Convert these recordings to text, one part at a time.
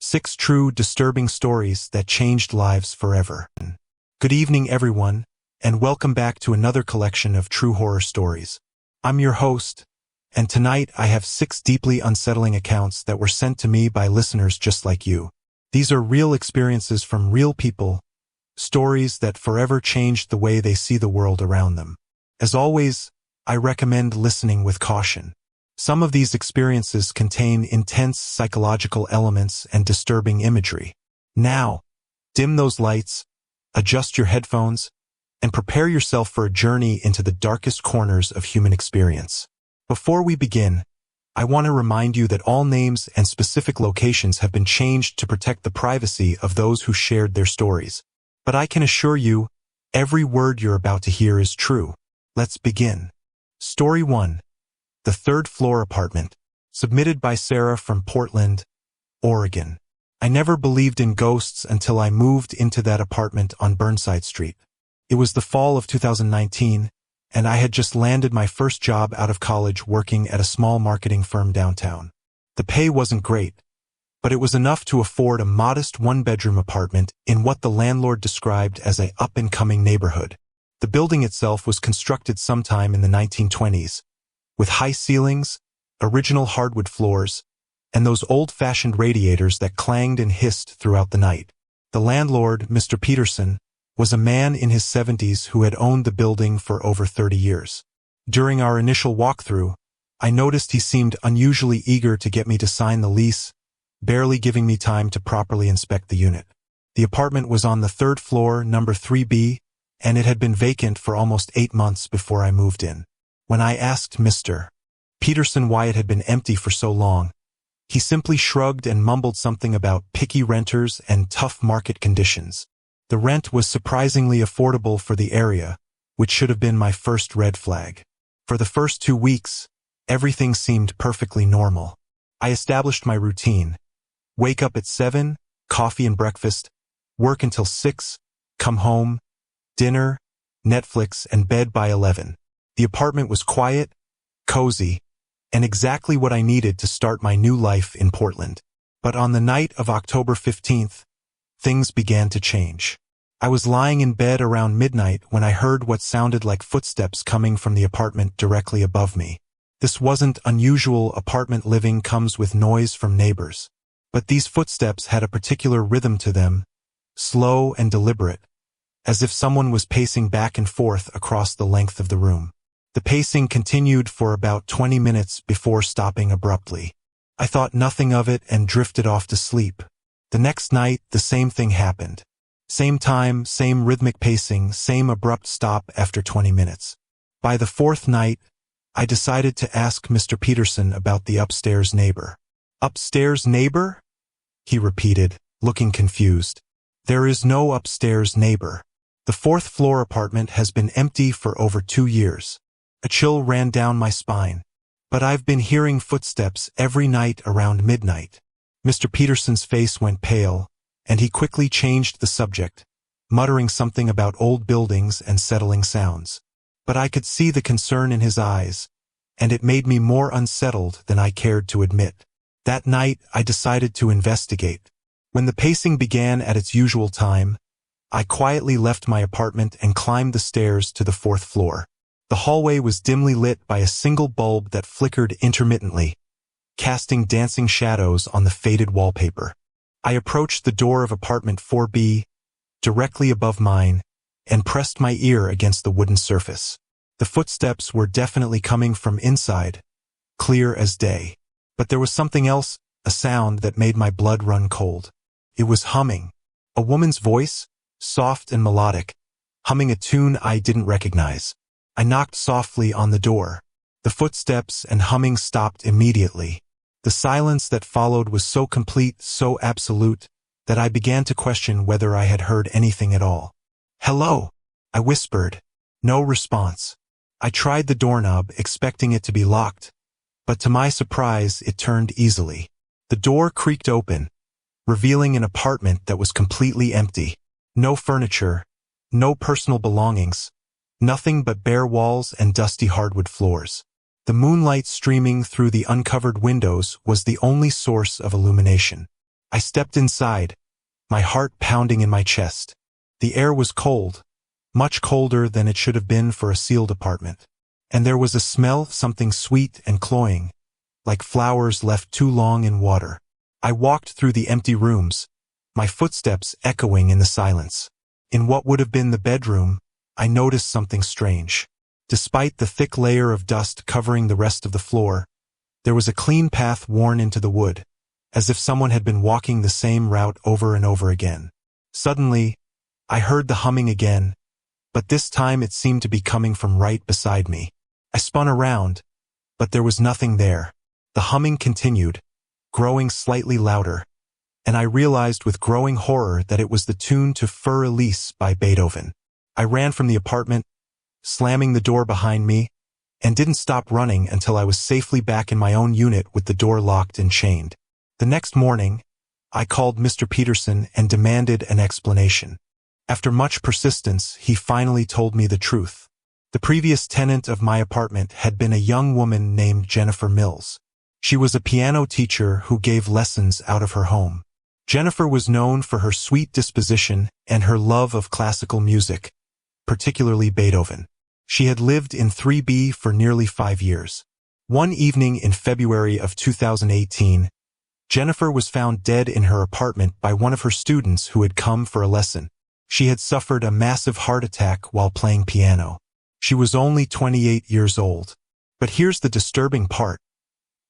6 true, disturbing stories that changed lives forever. Good evening, everyone, and welcome back to another collection of true horror stories. I'm your host, and tonight I have 6 deeply unsettling accounts that were sent to me by listeners just like you. These are real experiences from real people, stories that forever changed the way they see the world around them. As always, I recommend listening with caution. Some of these experiences contain intense psychological elements and disturbing imagery. Now, dim those lights, adjust your headphones, and prepare yourself for a journey into the darkest corners of human experience. Before we begin, I want to remind you that all names and specific locations have been changed to protect the privacy of those who shared their stories. But I can assure you, every word you're about to hear is true. Let's begin. Story 1. The Third Floor Apartment. Submitted by Sarah from Portland, Oregon. I never believed in ghosts until I moved into that apartment on Burnside Street. It was the fall of 2019, and I had just landed my first job out of college working at a small marketing firm downtown. The pay wasn't great, but it was enough to afford a modest one-bedroom apartment in what the landlord described as a up-and-coming neighborhood. The building itself was constructed sometime in the 1920s, with high ceilings, original hardwood floors, and those old-fashioned radiators that clanged and hissed throughout the night. The landlord, Mr. Peterson, was a man in his 70s who had owned the building for over 30 years. During our initial walkthrough, I noticed he seemed unusually eager to get me to sign the lease, barely giving me time to properly inspect the unit. The apartment was on the 3rd floor, number 3B, and it had been vacant for almost 8 months before I moved in. When I asked Mr. Peterson why it had been empty for so long, he simply shrugged and mumbled something about picky renters and tough market conditions. The rent was surprisingly affordable for the area, which should have been my first red flag. For the first 2 weeks, everything seemed perfectly normal. I established my routine. Wake up at 7, coffee and breakfast, work until 6, come home, dinner, Netflix, and bed by 11. The apartment was quiet, cozy, and exactly what I needed to start my new life in Portland. But on the night of October 15th, things began to change. I was lying in bed around midnight when I heard what sounded like footsteps coming from the apartment directly above me. This wasn't unusual. Apartment living comes with noise from neighbors. But these footsteps had a particular rhythm to them, slow and deliberate, as if someone was pacing back and forth across the length of the room. The pacing continued for about 20 minutes before stopping abruptly. I thought nothing of it and drifted off to sleep. The next night, the same thing happened. Same time, same rhythmic pacing, same abrupt stop after 20 minutes. By the 4th night, I decided to ask Mr. Peterson about the upstairs neighbor. Upstairs neighbor? He repeated, looking confused. There is no upstairs neighbor. The 4th floor apartment has been empty for over 2 years. A chill ran down my spine. But I've been hearing footsteps every night around midnight. Mr. Peterson's face went pale, and he quickly changed the subject, muttering something about old buildings and settling sounds. But I could see the concern in his eyes, and it made me more unsettled than I cared to admit. That night, I decided to investigate. When the pacing began at its usual time, I quietly left my apartment and climbed the stairs to the 4th floor. The hallway was dimly lit by a single bulb that flickered intermittently, casting dancing shadows on the faded wallpaper. I approached the door of apartment 4B, directly above mine, and pressed my ear against the wooden surface. The footsteps were definitely coming from inside, clear as day. But there was something else, a sound that made my blood run cold. It was humming. A woman's voice, soft and melodic, humming a tune I didn't recognize. I knocked softly on the door. The footsteps and humming stopped immediately. The silence that followed was so complete, so absolute, that I began to question whether I had heard anything at all. "Hello," I whispered. No response. I tried the doorknob, expecting it to be locked, but to my surprise, it turned easily. The door creaked open, revealing an apartment that was completely empty. No furniture, no personal belongings, nothing but bare walls and dusty hardwood floors. The moonlight streaming through the uncovered windows was the only source of illumination. I stepped inside, my heart pounding in my chest. The air was cold, much colder than it should have been for a sealed apartment. And there was a smell, something sweet and cloying, like flowers left too long in water. I walked through the empty rooms, my footsteps echoing in the silence. In what would have been the bedroom, I noticed something strange. Despite the thick layer of dust covering the rest of the floor, there was a clean path worn into the wood, as if someone had been walking the same route over and over again. Suddenly, I heard the humming again, but this time it seemed to be coming from right beside me. I spun around, but there was nothing there. The humming continued, growing slightly louder, and I realized with growing horror that it was the tune to Für Elise by Beethoven. I ran from the apartment, slamming the door behind me, and didn't stop running until I was safely back in my own unit with the door locked and chained. The next morning, I called Mr. Peterson and demanded an explanation. After much persistence, he finally told me the truth. The previous tenant of my apartment had been a young woman named Jennifer Mills. She was a piano teacher who gave lessons out of her home. Jennifer was known for her sweet disposition and her love of classical music, particularly Beethoven. She had lived in 3B for nearly 5 years. One evening in February of 2018, Jennifer was found dead in her apartment by one of her students who had come for a lesson. She had suffered a massive heart attack while playing piano. She was only 28 years old. But here's the disturbing part.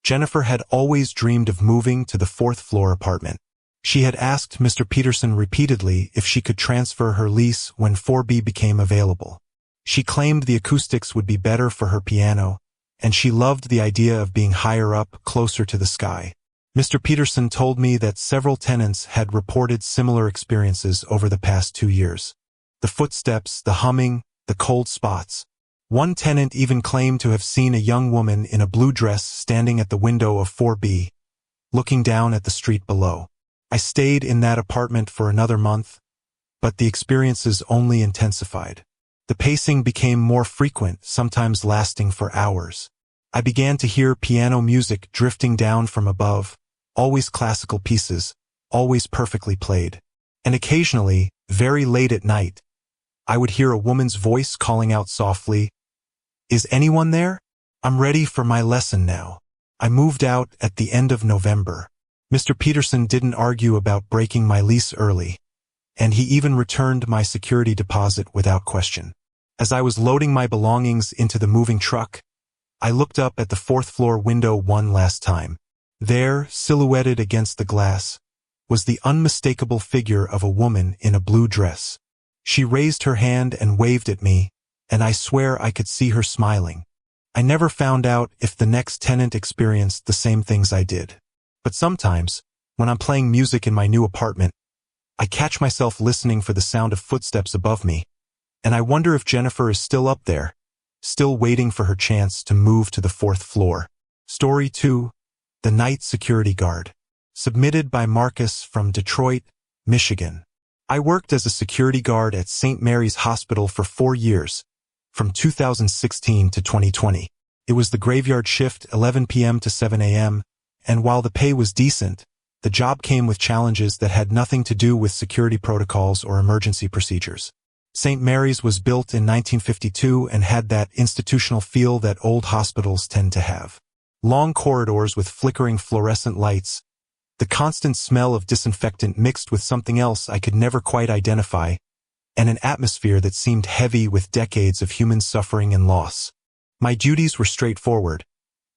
Jennifer had always dreamed of moving to the 4th-floor apartment. She had asked Mr. Peterson repeatedly if she could transfer her lease when 4B became available. She claimed the acoustics would be better for her piano, and she loved the idea of being higher up, closer to the sky. Mr. Peterson told me that several tenants had reported similar experiences over the past 2 years. The footsteps, the humming, the cold spots. One tenant even claimed to have seen a young woman in a blue dress standing at the window of 4B, looking down at the street below. I stayed in that apartment for another month, but the experiences only intensified. The pacing became more frequent, sometimes lasting for hours. I began to hear piano music drifting down from above, always classical pieces, always perfectly played. And occasionally, very late at night, I would hear a woman's voice calling out softly, "Is anyone there? I'm ready for my lesson now." I moved out at the end of November. Mr. Peterson didn't argue about breaking my lease early, and he even returned my security deposit without question. As I was loading my belongings into the moving truck, I looked up at the 4th-floor window one last time. There, silhouetted against the glass, was the unmistakable figure of a woman in a blue dress. She raised her hand and waved at me, and I swear I could see her smiling. I never found out if the next tenant experienced the same things I did. But sometimes, when I'm playing music in my new apartment, I catch myself listening for the sound of footsteps above me, and I wonder if Jennifer is still up there, still waiting for her chance to move to the 4th floor. Story 2. The Night Security Guard. Submitted by Marcus from Detroit, Michigan. I worked as a security guard at St. Mary's Hospital for 4 years, from 2016 to 2020. It was the graveyard shift, 11 p.m. to 7 a.m., and while the pay was decent, the job came with challenges that had nothing to do with security protocols or emergency procedures. St. Mary's was built in 1952 and had that institutional feel that old hospitals tend to have. Long corridors with flickering fluorescent lights, the constant smell of disinfectant mixed with something else I could never quite identify, and an atmosphere that seemed heavy with decades of human suffering and loss. My duties were straightforward.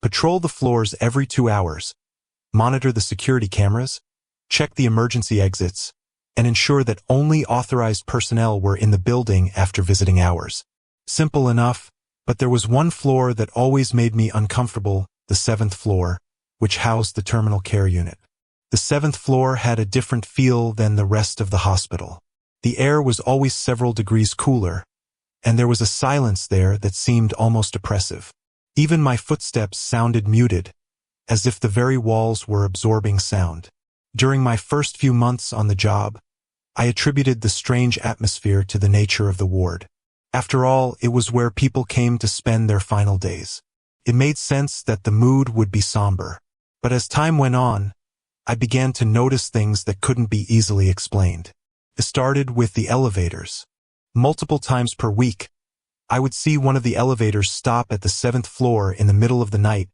Patrol the floors every 2 hours, monitor the security cameras, check the emergency exits, and ensure that only authorized personnel were in the building after visiting hours. Simple enough, but there was one floor that always made me uncomfortable, the 7th floor, which housed the terminal care unit. The 7th floor had a different feel than the rest of the hospital. The air was always several degrees cooler, and there was a silence there that seemed almost oppressive. Even my footsteps sounded muted, as if the very walls were absorbing sound. During my first few months on the job, I attributed the strange atmosphere to the nature of the ward. After all, it was where people came to spend their final days. It made sense that the mood would be somber. But as time went on, I began to notice things that couldn't be easily explained. It started with the elevators. Multiple times per week, I would see one of the elevators stop at the 7th floor in the middle of the night,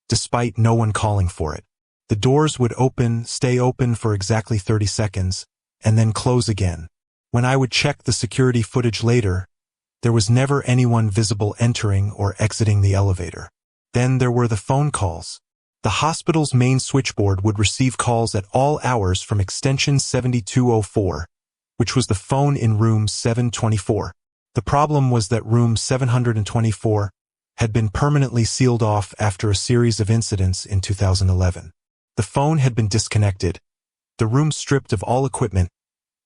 despite no one calling for it. The doors would stay open for exactly 30 seconds, and then close again. When I would check the security footage later, there was never anyone visible entering or exiting the elevator. Then there were the phone calls. The hospital's main switchboard would receive calls at all hours from extension 7204, which was the phone in room 724. The problem was that room 724 had been permanently sealed off after a series of incidents in 2011. The phone had been disconnected, the room stripped of all equipment,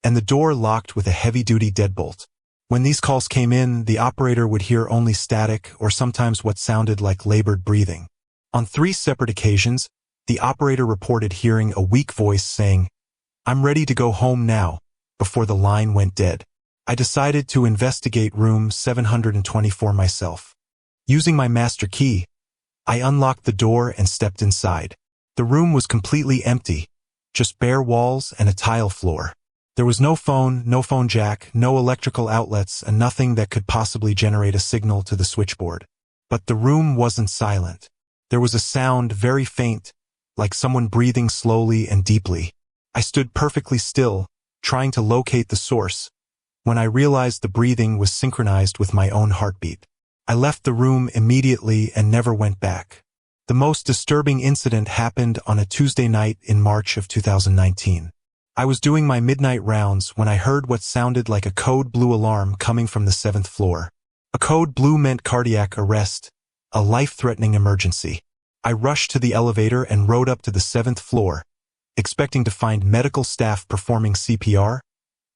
and the door locked with a heavy-duty deadbolt. When these calls came in, the operator would hear only static or sometimes what sounded like labored breathing. On 3 separate occasions, the operator reported hearing a weak voice saying, "I'm ready to go home now," before the line went dead. I decided to investigate room 724 myself. Using my master key, I unlocked the door and stepped inside. The room was completely empty, just bare walls and a tile floor. There was no phone jack, no electrical outlets, and nothing that could possibly generate a signal to the switchboard. But the room wasn't silent. There was a sound, very faint, like someone breathing slowly and deeply. I stood perfectly still, trying to locate the source, when I realized the breathing was synchronized with my own heartbeat. I left the room immediately and never went back. The most disturbing incident happened on a Tuesday night in March of 2019. I was doing my midnight rounds when I heard what sounded like a code blue alarm coming from the 7th floor. A code blue meant cardiac arrest, a life-threatening emergency. I rushed to the elevator and rode up to the 7th floor, expecting to find medical staff performing CPR,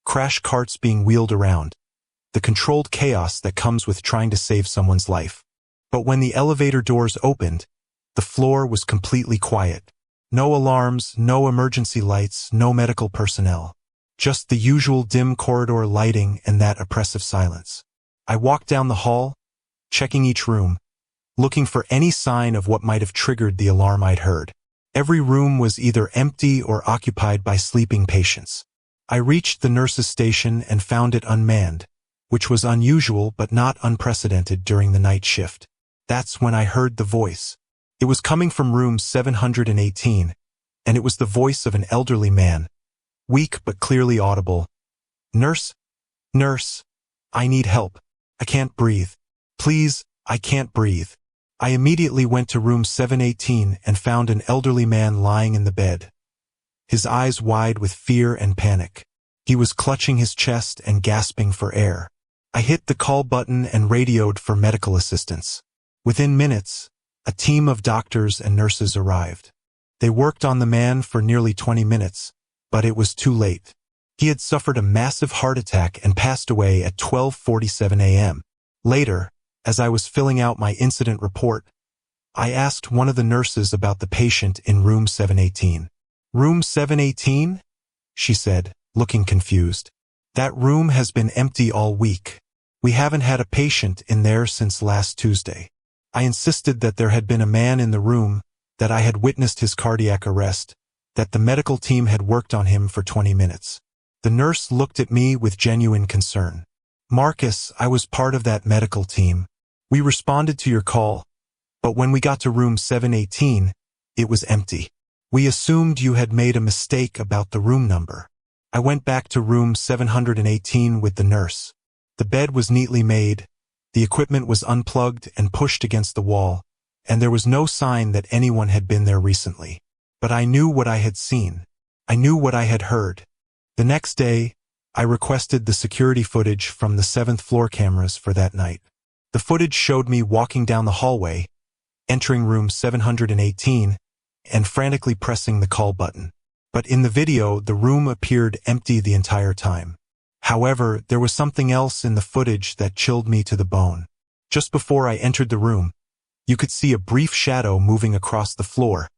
crash carts being wheeled around, the controlled chaos that comes with trying to save someone's life. But when the elevator doors opened, the floor was completely quiet. No alarms, no emergency lights, no medical personnel. Just the usual dim corridor lighting and that oppressive silence. I walked down the hall, checking each room, looking for any sign of what might have triggered the alarm I'd heard. Every room was either empty or occupied by sleeping patients. I reached the nurse's station and found it unmanned, which was unusual but not unprecedented during the night shift. That's when I heard the voice. It was coming from room 718, and it was the voice of an elderly man, weak but clearly audible. "Nurse? Nurse, I need help. I can't breathe. Please, I can't breathe." I immediately went to room 718 and found an elderly man lying in the bed, his eyes wide with fear and panic. He was clutching his chest and gasping for air. I hit the call button and radioed for medical assistance. Within minutes, a team of doctors and nurses arrived. They worked on the man for nearly 20 minutes, but it was too late. He had suffered a massive heart attack and passed away at 12:47 a.m. Later, as I was filling out my incident report, I asked one of the nurses about the patient in room 718. "Room 718?" she said, looking confused. "That room has been empty all week. We haven't had a patient in there since last Tuesday." I insisted that there had been a man in the room, that I had witnessed his cardiac arrest, that the medical team had worked on him for 20 minutes. The nurse looked at me with genuine concern. "Marcus, I was part of that medical team. We responded to your call, but when we got to room 718, it was empty. We assumed you had made a mistake about the room number." I went back to room 718 with the nurse. The bed was neatly made, the equipment was unplugged and pushed against the wall, and there was no sign that anyone had been there recently. But I knew what I had seen. I knew what I had heard. The next day, I requested the security footage from the 7th floor cameras for that night. The footage showed me walking down the hallway, entering room 718, and frantically pressing the call button. But in the video, the room appeared empty the entire time. However, there was something else in the footage that chilled me to the bone. Just before I entered the room, you could see a brief shadow moving across the floor,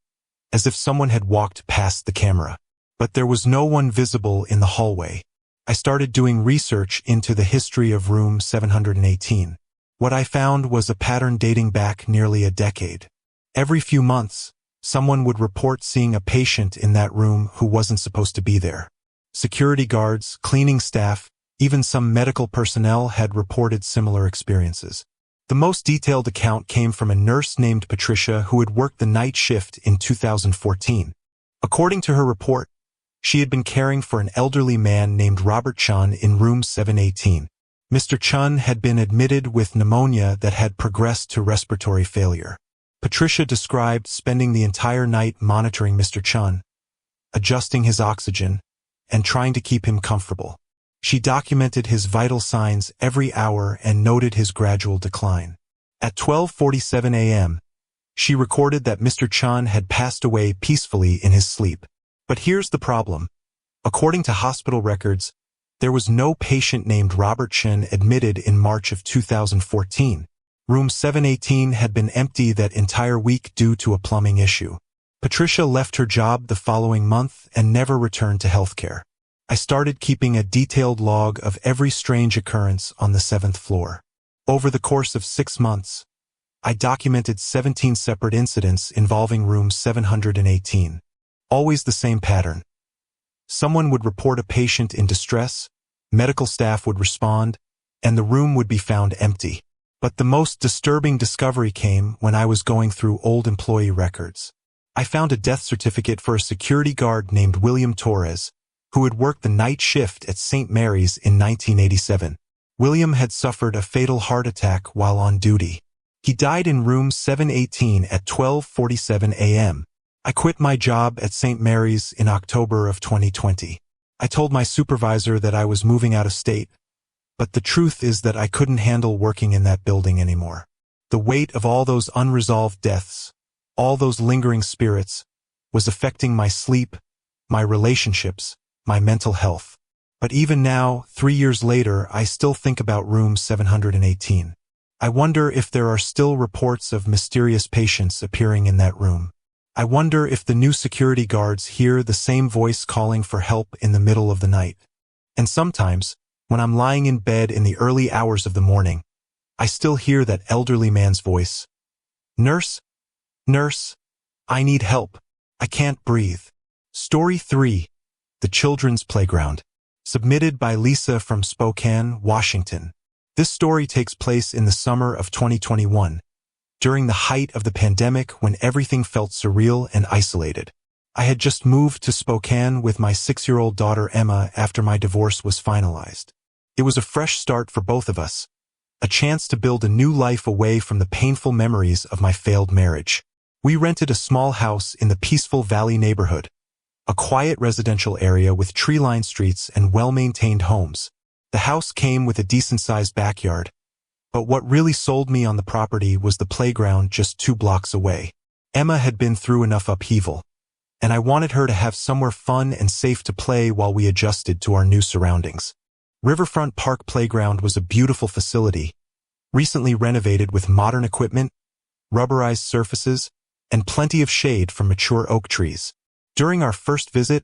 as if someone had walked past the camera. But there was no one visible in the hallway. I started doing research into the history of room 718. What I found was a pattern dating back nearly a decade. Every few months, Someone would report seeing a patient in that room who wasn't supposed to be there. Security guards, cleaning staff, even some medical personnel had reported similar experiences. The most detailed account came from a nurse named Patricia who had worked the night shift in 2014. According to her report, she had been caring for an elderly man named Robert Chun in room 718. Mr. Chun had been admitted with pneumonia that had progressed to respiratory failure. Patricia described spending the entire night monitoring Mr. Chun, adjusting his oxygen, and trying to keep him comfortable. She documented his vital signs every hour and noted his gradual decline. At 12:47 a.m., she recorded that Mr. Chun had passed away peacefully in his sleep. But here's the problem. According to hospital records, there was no patient named Robert Chun admitted in March of 2014. Room 718 had been empty that entire week due to a plumbing issue. Patricia left her job the following month and never returned to healthcare. I started keeping a detailed log of every strange occurrence on the 7th floor. Over the course of 6 months, I documented 17 separate incidents involving room 718. Always the same pattern. Someone would report a patient in distress, medical staff would respond, and the room would be found empty. But the most disturbing discovery came when I was going through old employee records. I found a death certificate for a security guard named William Torres, who had worked the night shift at St. Mary's in 1987. William had suffered a fatal heart attack while on duty. He died in room 718 at 12:47 a.m. I quit my job at St. Mary's in October of 2020. I told my supervisor that I was moving out of state, but the truth is that I couldn't handle working in that building anymore. The weight of all those unresolved deaths, all those lingering spirits, was affecting my sleep, my relationships, my mental health. But even now, 3 years later, I still think about room 718. I wonder if there are still reports of mysterious patients appearing in that room. I wonder if the new security guards hear the same voice calling for help in the middle of the night. And sometimes, when I'm lying in bed in the early hours of the morning, I still hear that elderly man's voice. Nurse? Nurse? I need help. I can't breathe. Story 3. The Children's Playground. Submitted by Lisa from Spokane, Washington. This story takes place in the summer of 2021, during the height of the pandemic when everything felt surreal and isolated. I had just moved to Spokane with my 6-year-old daughter Emma after my divorce was finalized. It was a fresh start for both of us, a chance to build a new life away from the painful memories of my failed marriage. We rented a small house in the peaceful Valley neighborhood, a quiet residential area with tree-lined streets and well-maintained homes. The house came with a decent-sized backyard, but what really sold me on the property was the playground just 2 blocks away. Emma had been through enough upheaval, and I wanted her to have somewhere fun and safe to play while we adjusted to our new surroundings. Riverfront Park Playground was a beautiful facility, recently renovated with modern equipment, rubberized surfaces, and plenty of shade from mature oak trees. During our first visit,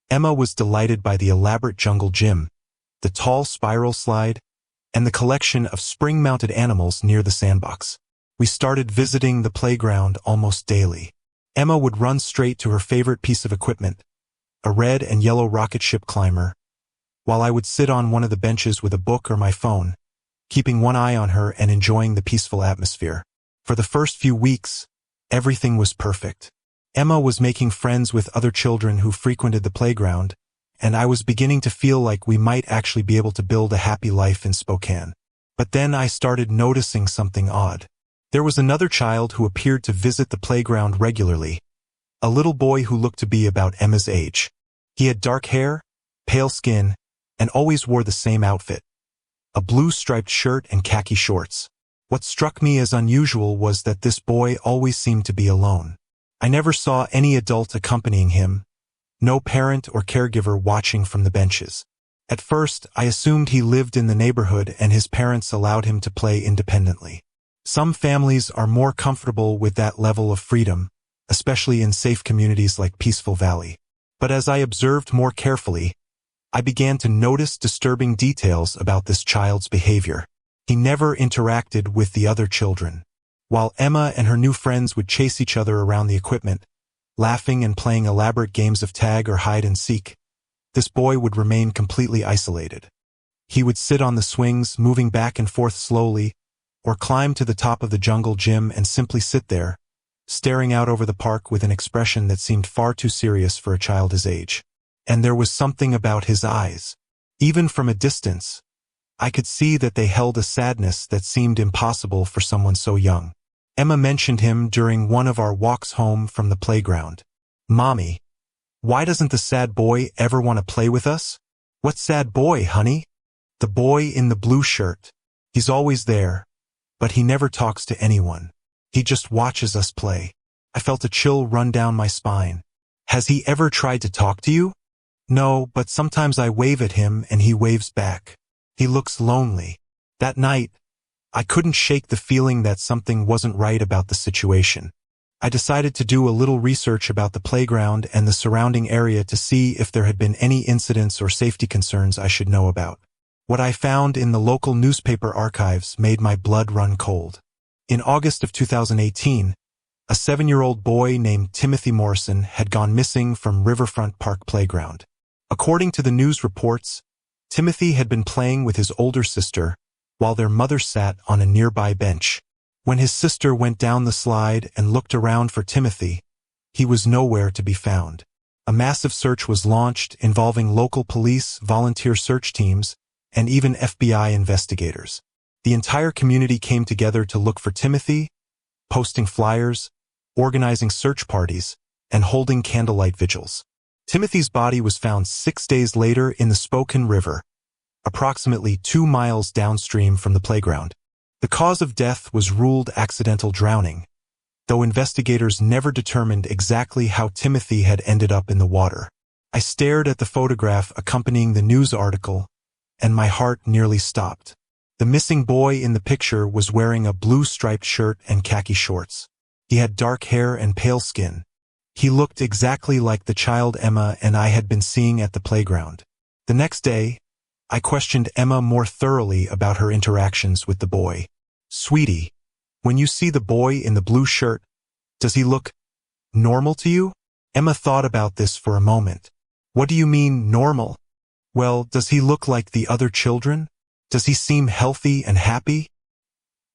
Emma was delighted by the elaborate jungle gym, the tall spiral slide, and the collection of spring-mounted animals near the sandbox. We started visiting the playground almost daily. Emma would run straight to her favorite piece of equipment, a red and yellow rocket ship climber, while I would sit on one of the benches with a book or my phone, keeping one eye on her and enjoying the peaceful atmosphere. For the first few weeks, everything was perfect. Emma was making friends with other children who frequented the playground, and I was beginning to feel like we might actually be able to build a happy life in Spokane. But then I started noticing something odd. There was another child who appeared to visit the playground regularly, a little boy who looked to be about Emma's age. He had dark hair, pale skin, and always wore the same outfit, a blue striped shirt and khaki shorts. What struck me as unusual was that this boy always seemed to be alone. I never saw any adult accompanying him, no parent or caregiver watching from the benches. At first, I assumed he lived in the neighborhood and his parents allowed him to play independently. Some families are more comfortable with that level of freedom, especially in safe communities like Peaceful Valley. But as I observed more carefully, I began to notice disturbing details about this child's behavior. He never interacted with the other children. While Emma and her new friends would chase each other around the equipment, laughing and playing elaborate games of tag or hide and seek. This boy would remain completely isolated. He would sit on the swings, moving back and forth slowly, or climb to the top of the jungle gym and simply sit there, staring out over the park with an expression that seemed far too serious for a child his age. And there was something about his eyes. Even from a distance, I could see that they held a sadness that seemed impossible for someone so young. Emma mentioned him during one of our walks home from the playground. "Mommy, why doesn't the sad boy ever want to play with us?" "What sad boy, honey?" "The boy in the blue shirt. He's always there, but he never talks to anyone. He just watches us play." I felt a chill run down my spine. "Has he ever tried to talk to you?" "No, but sometimes I wave at him and he waves back. He looks lonely." That night, I couldn't shake the feeling that something wasn't right about the situation. I decided to do a little research about the playground and the surrounding area to see if there had been any incidents or safety concerns I should know about. What I found in the local newspaper archives made my blood run cold. In August of 2018, a 7-year-old boy named Timothy Morrison had gone missing from Riverfront Park Playground. According to the news reports, Timothy had been playing with his older sister while their mother sat on a nearby bench. When his sister went down the slide and looked around for Timothy, he was nowhere to be found. A massive search was launched involving local police, volunteer search teams, and even FBI investigators. The entire community came together to look for Timothy, posting flyers, organizing search parties, and holding candlelight vigils. Timothy's body was found 6 days later in the Spokane River, approximately 2 miles downstream from the playground. The cause of death was ruled accidental drowning, though investigators never determined exactly how Timothy had ended up in the water. I stared at the photograph accompanying the news article, and my heart nearly stopped. The missing boy in the picture was wearing a blue striped shirt and khaki shorts. He had dark hair and pale skin. He looked exactly like the child Emma and I had been seeing at the playground. The next day, I questioned Emma more thoroughly about her interactions with the boy. "Sweetie, when you see the boy in the blue shirt, does he look normal to you?" Emma thought about this for a moment. "What do you mean, normal?" "Well, does he look like the other children? Does he seem healthy and happy?"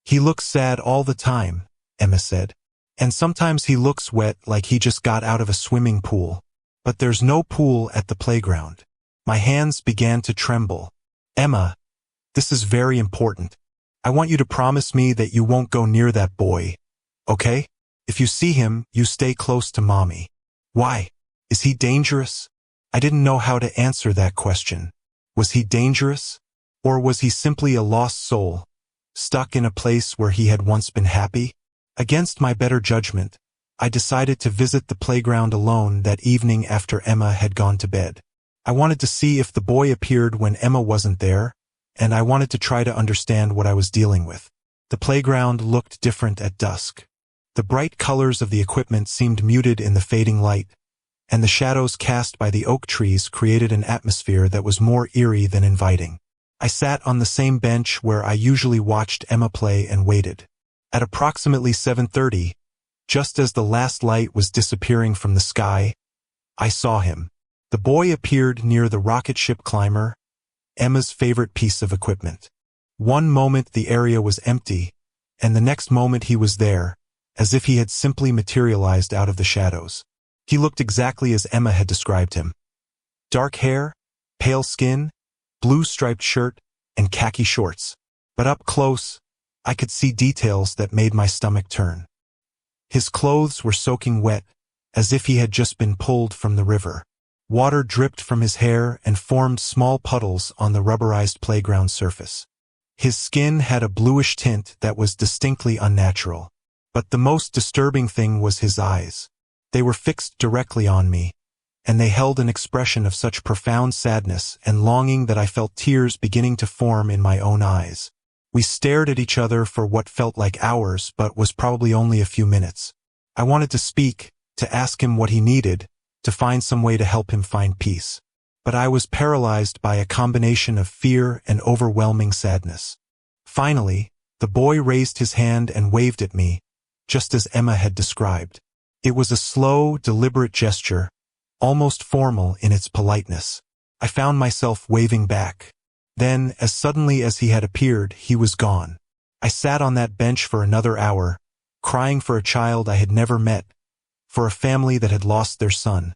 "He looks sad all the time," Emma said. "And sometimes he looks wet like he just got out of a swimming pool. But there's no pool at the playground." My hands began to tremble. "Emma, this is very important. I want you to promise me that you won't go near that boy, okay? If you see him, you stay close to Mommy." "Why? Is he dangerous?" I didn't know how to answer that question. Was he dangerous? Or was he simply a lost soul, stuck in a place where he had once been happy? Against my better judgment, I decided to visit the playground alone that evening after Emma had gone to bed. I wanted to see if the boy appeared when Emma wasn't there, and I wanted to try to understand what I was dealing with. The playground looked different at dusk. The bright colors of the equipment seemed muted in the fading light, and the shadows cast by the oak trees created an atmosphere that was more eerie than inviting. I sat on the same bench where I usually watched Emma play and waited. At approximately 7:30, just as the last light was disappearing from the sky, I saw him. The boy appeared near the rocket ship climber, Emma's favorite piece of equipment. One moment the area was empty, and the next moment he was there, as if he had simply materialized out of the shadows. He looked exactly as Emma had described him. Dark hair, pale skin, blue striped shirt, and khaki shorts. But up close, I could see details that made my stomach turn. His clothes were soaking wet, as if he had just been pulled from the river. Water dripped from his hair and formed small puddles on the rubberized playground surface. His skin had a bluish tint that was distinctly unnatural. But the most disturbing thing was his eyes. They were fixed directly on me, and they held an expression of such profound sadness and longing that I felt tears beginning to form in my own eyes. We stared at each other for what felt like hours but was probably only a few minutes. I wanted to speak, to ask him what he needed, to find some way to help him find peace. But I was paralyzed by a combination of fear and overwhelming sadness. Finally, the boy raised his hand and waved at me, just as Emma had described. It was a slow, deliberate gesture, almost formal in its politeness. I found myself waving back. Then, as suddenly as he had appeared, he was gone. I sat on that bench for another hour, crying for a child I had never met, for a family that had lost their son,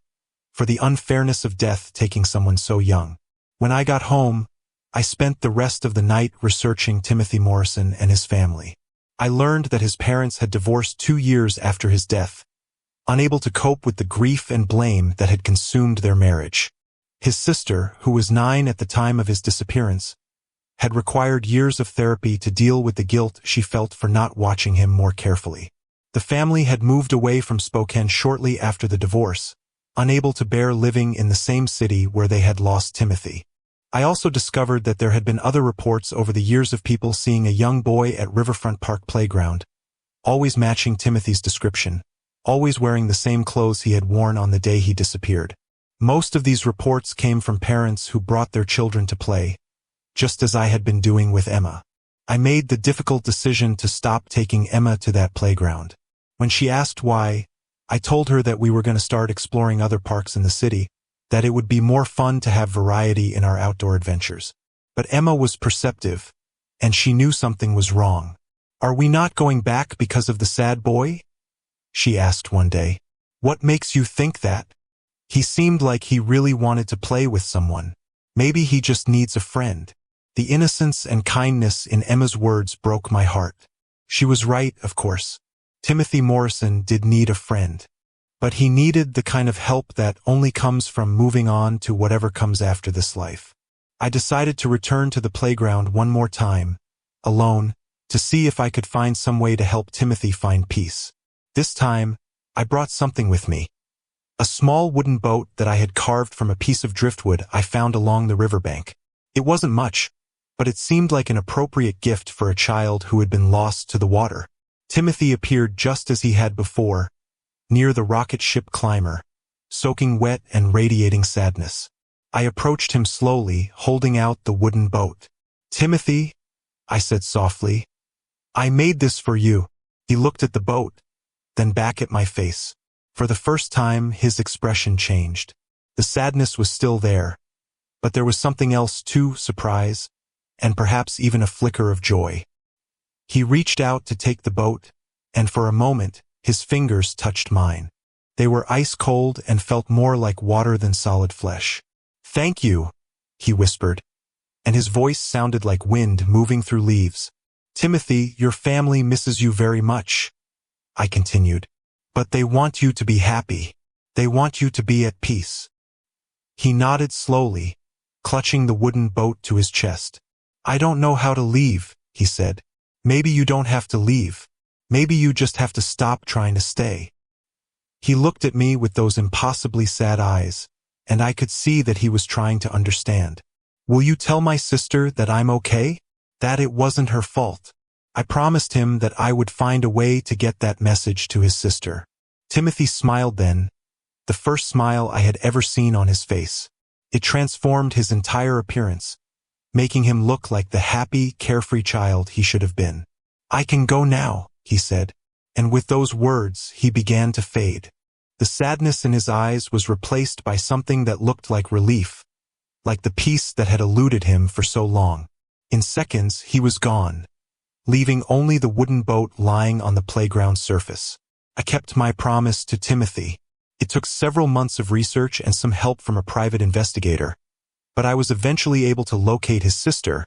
for the unfairness of death taking someone so young. When I got home, I spent the rest of the night researching Timothy Morrison and his family. I learned that his parents had divorced 2 years after his death, unable to cope with the grief and blame that had consumed their marriage. His sister, who was 9 at the time of his disappearance, had required years of therapy to deal with the guilt she felt for not watching him more carefully. The family had moved away from Spokane shortly after the divorce, unable to bear living in the same city where they had lost Timothy. I also discovered that there had been other reports over the years of people seeing a young boy at Riverfront Park playground, always matching Timothy's description, always wearing the same clothes he had worn on the day he disappeared. Most of these reports came from parents who brought their children to play, just as I had been doing with Emma. I made the difficult decision to stop taking Emma to that playground. When she asked why, I told her that we were going to start exploring other parks in the city, that it would be more fun to have variety in our outdoor adventures. But Emma was perceptive, and she knew something was wrong. "Are we not going back because of the sad boy?" she asked one day. "What makes you think that? He seemed like he really wanted to play with someone. Maybe he just needs a friend." The innocence and kindness in Emma's words broke my heart. She was right, of course. Timothy Morrison did need a friend. But he needed the kind of help that only comes from moving on to whatever comes after this life. I decided to return to the playground one more time, alone, to see if I could find some way to help Timothy find peace. This time, I brought something with me. A small wooden boat that I had carved from a piece of driftwood I found along the riverbank. It wasn't much, but it seemed like an appropriate gift for a child who had been lost to the water. Timothy appeared just as he had before, near the rocket ship climber, soaking wet and radiating sadness. I approached him slowly, holding out the wooden boat. "Timothy," I said softly, "I made this for you." He looked at the boat, then back at my face. For the first time, his expression changed. The sadness was still there, but there was something else too, surprise, and perhaps even a flicker of joy. He reached out to take the boat, and for a moment, his fingers touched mine. They were ice cold and felt more like water than solid flesh. "Thank you," he whispered, and his voice sounded like wind moving through leaves. "Timothy, your family misses you very much," I continued. "But they want you to be happy. They want you to be at peace." He nodded slowly, clutching the wooden boat to his chest. "I don't know how to leave," he said. "Maybe you don't have to leave. Maybe you just have to stop trying to stay." He looked at me with those impossibly sad eyes, and I could see that he was trying to understand. "Will you tell my sister that I'm okay? That it wasn't her fault?" I promised him that I would find a way to get that message to his sister. Timothy smiled then, the first smile I had ever seen on his face. It transformed his entire appearance, making him look like the happy, carefree child he should have been. "I can go now," he said, and with those words he began to fade. The sadness in his eyes was replaced by something that looked like relief, like the peace that had eluded him for so long. In seconds he was gone, leaving only the wooden boat lying on the playground surface. I kept my promise to Timothy. It took several months of research and some help from a private investigator, but I was eventually able to locate his sister,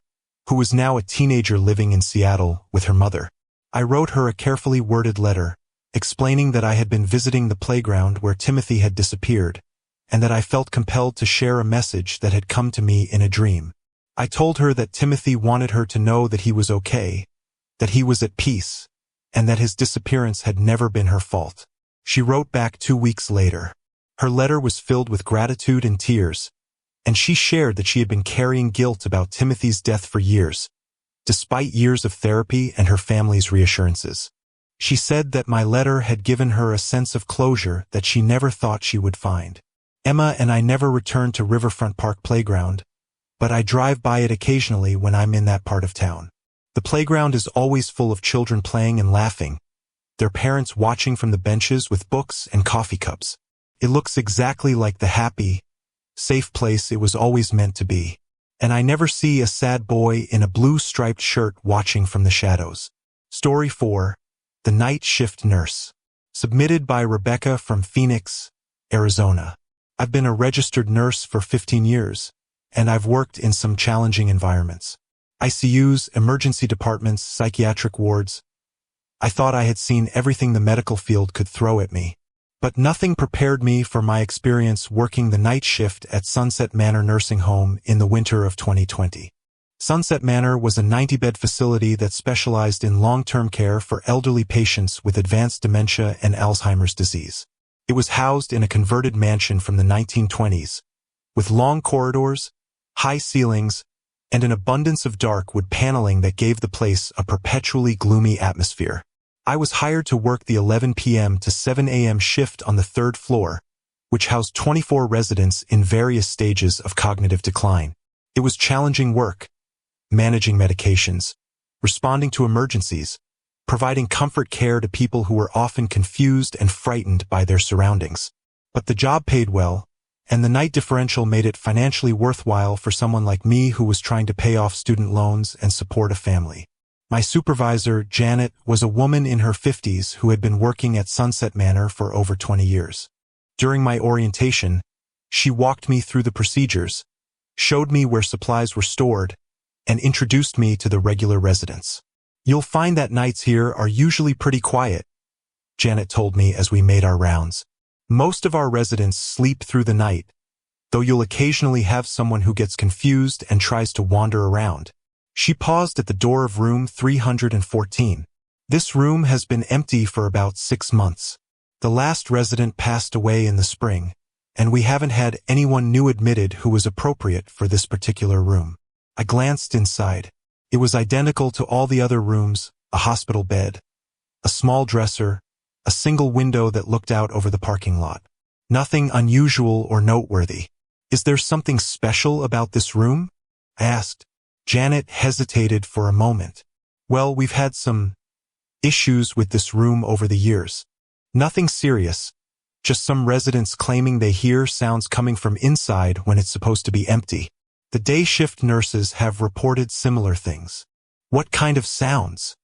who was now a teenager living in Seattle with her mother. I wrote her a carefully worded letter, explaining that I had been visiting the playground where Timothy had disappeared, and that I felt compelled to share a message that had come to me in a dream. I told her that Timothy wanted her to know that he was okay, that he was at peace, and that his disappearance had never been her fault. She wrote back 2 weeks later. Her letter was filled with gratitude and tears, and she shared that she had been carrying guilt about Timothy's death for years, despite years of therapy and her family's reassurances. She said that my letter had given her a sense of closure that she never thought she would find. Emma and I never returned to Riverfront Park Playground, but I drive by it occasionally when I'm in that part of town. The playground is always full of children playing and laughing, their parents watching from the benches with books and coffee cups. It looks exactly like the happy, safe place it was always meant to be. And I never see a sad boy in a blue striped shirt watching from the shadows. Story 4. The Night Shift Nurse. Submitted by Rebecca from Phoenix, Arizona. I've been a registered nurse for 15 years, and I've worked in some challenging environments. ICUs, emergency departments, psychiatric wards. I thought I had seen everything the medical field could throw at me. But nothing prepared me for my experience working the night shift at Sunset Manor Nursing Home in the winter of 2020. Sunset Manor was a 90-bed facility that specialized in long-term care for elderly patients with advanced dementia and Alzheimer's disease. It was housed in a converted mansion from the 1920s, with long corridors, high ceilings, and an abundance of dark wood paneling that gave the place a perpetually gloomy atmosphere. I was hired to work the 11 p.m. to 7 a.m. shift on the third floor, which housed 24 residents in various stages of cognitive decline. It was challenging work, managing medications, responding to emergencies, providing comfort care to people who were often confused and frightened by their surroundings. But the job paid well, and the night differential made it financially worthwhile for someone like me who was trying to pay off student loans and support a family. My supervisor, Janet, was a woman in her 50s who had been working at Sunset Manor for over 20 years. During my orientation, she walked me through the procedures, showed me where supplies were stored, and introduced me to the regular residents. "You'll find that nights here are usually pretty quiet," Janet told me as we made our rounds. "Most of our residents sleep through the night, though you'll occasionally have someone who gets confused and tries to wander around." She paused at the door of room 314. "This room has been empty for about 6 months. The last resident passed away in the spring, and we haven't had anyone new admitted who was appropriate for this particular room." I glanced inside. It was identical to all the other rooms: a hospital bed, a small dresser, a single window that looked out over the parking lot. Nothing unusual or noteworthy. "Is there something special about this room?" I asked. Janet hesitated for a moment. "Well, we've had some issues with this room over the years. Nothing serious, just some residents claiming they hear sounds coming from inside when it's supposed to be empty. The day shift nurses have reported similar things." "What kind of sounds?"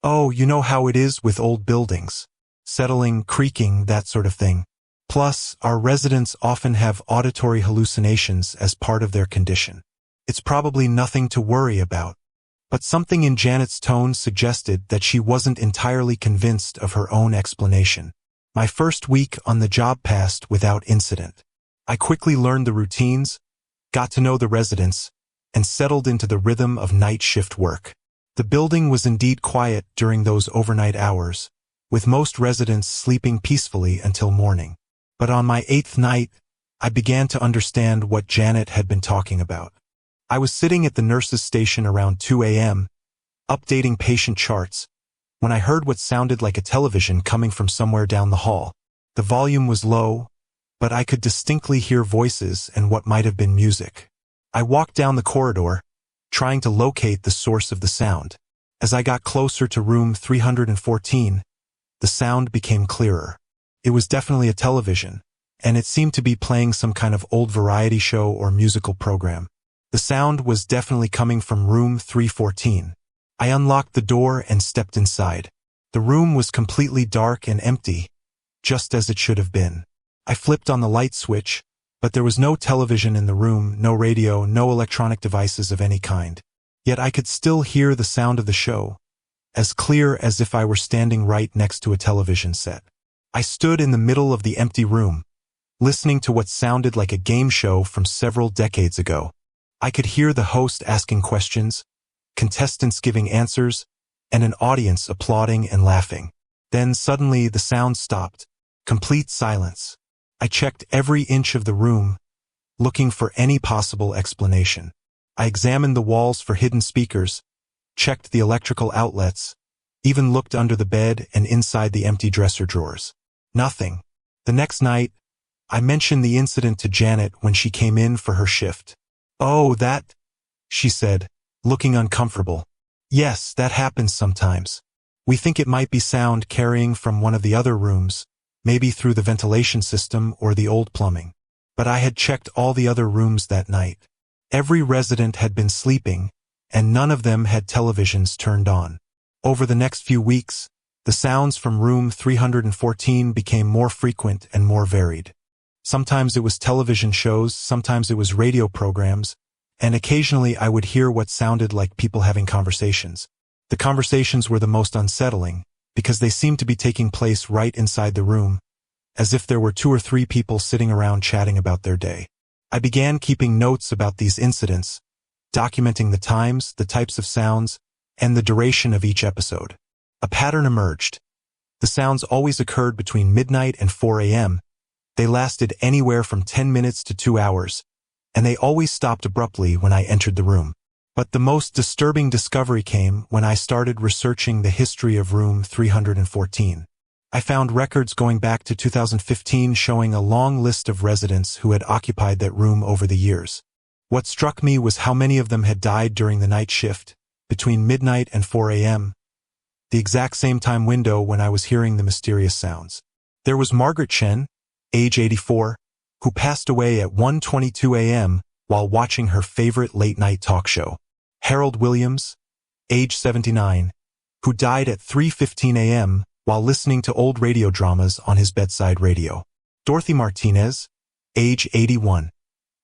"Oh, you know how it is with old buildings. Settling, creaking, that sort of thing. Plus, our residents often have auditory hallucinations as part of their condition. It's probably nothing to worry about." But something in Janet's tone suggested that she wasn't entirely convinced of her own explanation. My first week on the job passed without incident. I quickly learned the routines, got to know the residents, and settled into the rhythm of night shift work. The building was indeed quiet during those overnight hours, with most residents sleeping peacefully until morning. But on my 8th night, I began to understand what Janet had been talking about. I was sitting at the nurse's station around 2 a.m., updating patient charts, when I heard what sounded like a television coming from somewhere down the hall. The volume was low, but I could distinctly hear voices and what might have been music. I walked down the corridor, trying to locate the source of the sound. As I got closer to room 314, the sound became clearer. It was definitely a television, and it seemed to be playing some kind of old variety show or musical program. The sound was definitely coming from room 314. I unlocked the door and stepped inside. The room was completely dark and empty, just as it should have been. I flipped on the light switch, but there was no television in the room, no radio, no electronic devices of any kind. Yet I could still hear the sound of the show, as clear as if I were standing right next to a television set. I stood in the middle of the empty room, listening to what sounded like a game show from several decades ago. I could hear the host asking questions, contestants giving answers, and an audience applauding and laughing. Then suddenly the sound stopped. Complete silence. I checked every inch of the room, looking for any possible explanation. I examined the walls for hidden speakers, checked the electrical outlets, even looked under the bed and inside the empty dresser drawers. Nothing. The next night, I mentioned the incident to Janet when she came in for her shift. "Oh, that," she said, looking uncomfortable. "Yes, that happens sometimes. We think it might be sound carrying from one of the other rooms, maybe through the ventilation system or the old plumbing. But I had checked all the other rooms that night. Every resident had been sleeping, and none of them had televisions turned on. Over the next few weeks, the sounds from room 314 became more frequent and more varied. Sometimes it was television shows, sometimes it was radio programs, and occasionally I would hear what sounded like people having conversations. The conversations were the most unsettling, because they seemed to be taking place right inside the room, as if there were 2 or 3 people sitting around chatting about their day. I began keeping notes about these incidents, documenting the times, the types of sounds, and the duration of each episode. A pattern emerged. The sounds always occurred between midnight and 4 a.m. They lasted anywhere from 10 minutes to 2 hours, and they always stopped abruptly when I entered the room. But the most disturbing discovery came when I started researching the history of room 314. I found records going back to 2015 showing a long list of residents who had occupied that room over the years. What struck me was how many of them had died during the night shift, between midnight and 4 a.m., the exact same time window when I was hearing the mysterious sounds. There was Margaret Chen, age 84, who passed away at 1:22 a.m. while watching her favorite late-night talk show. Harold Williams, age 79, who died at 3:15 a.m. while listening to old radio dramas on his bedside radio. Dorothy Martinez, age 81,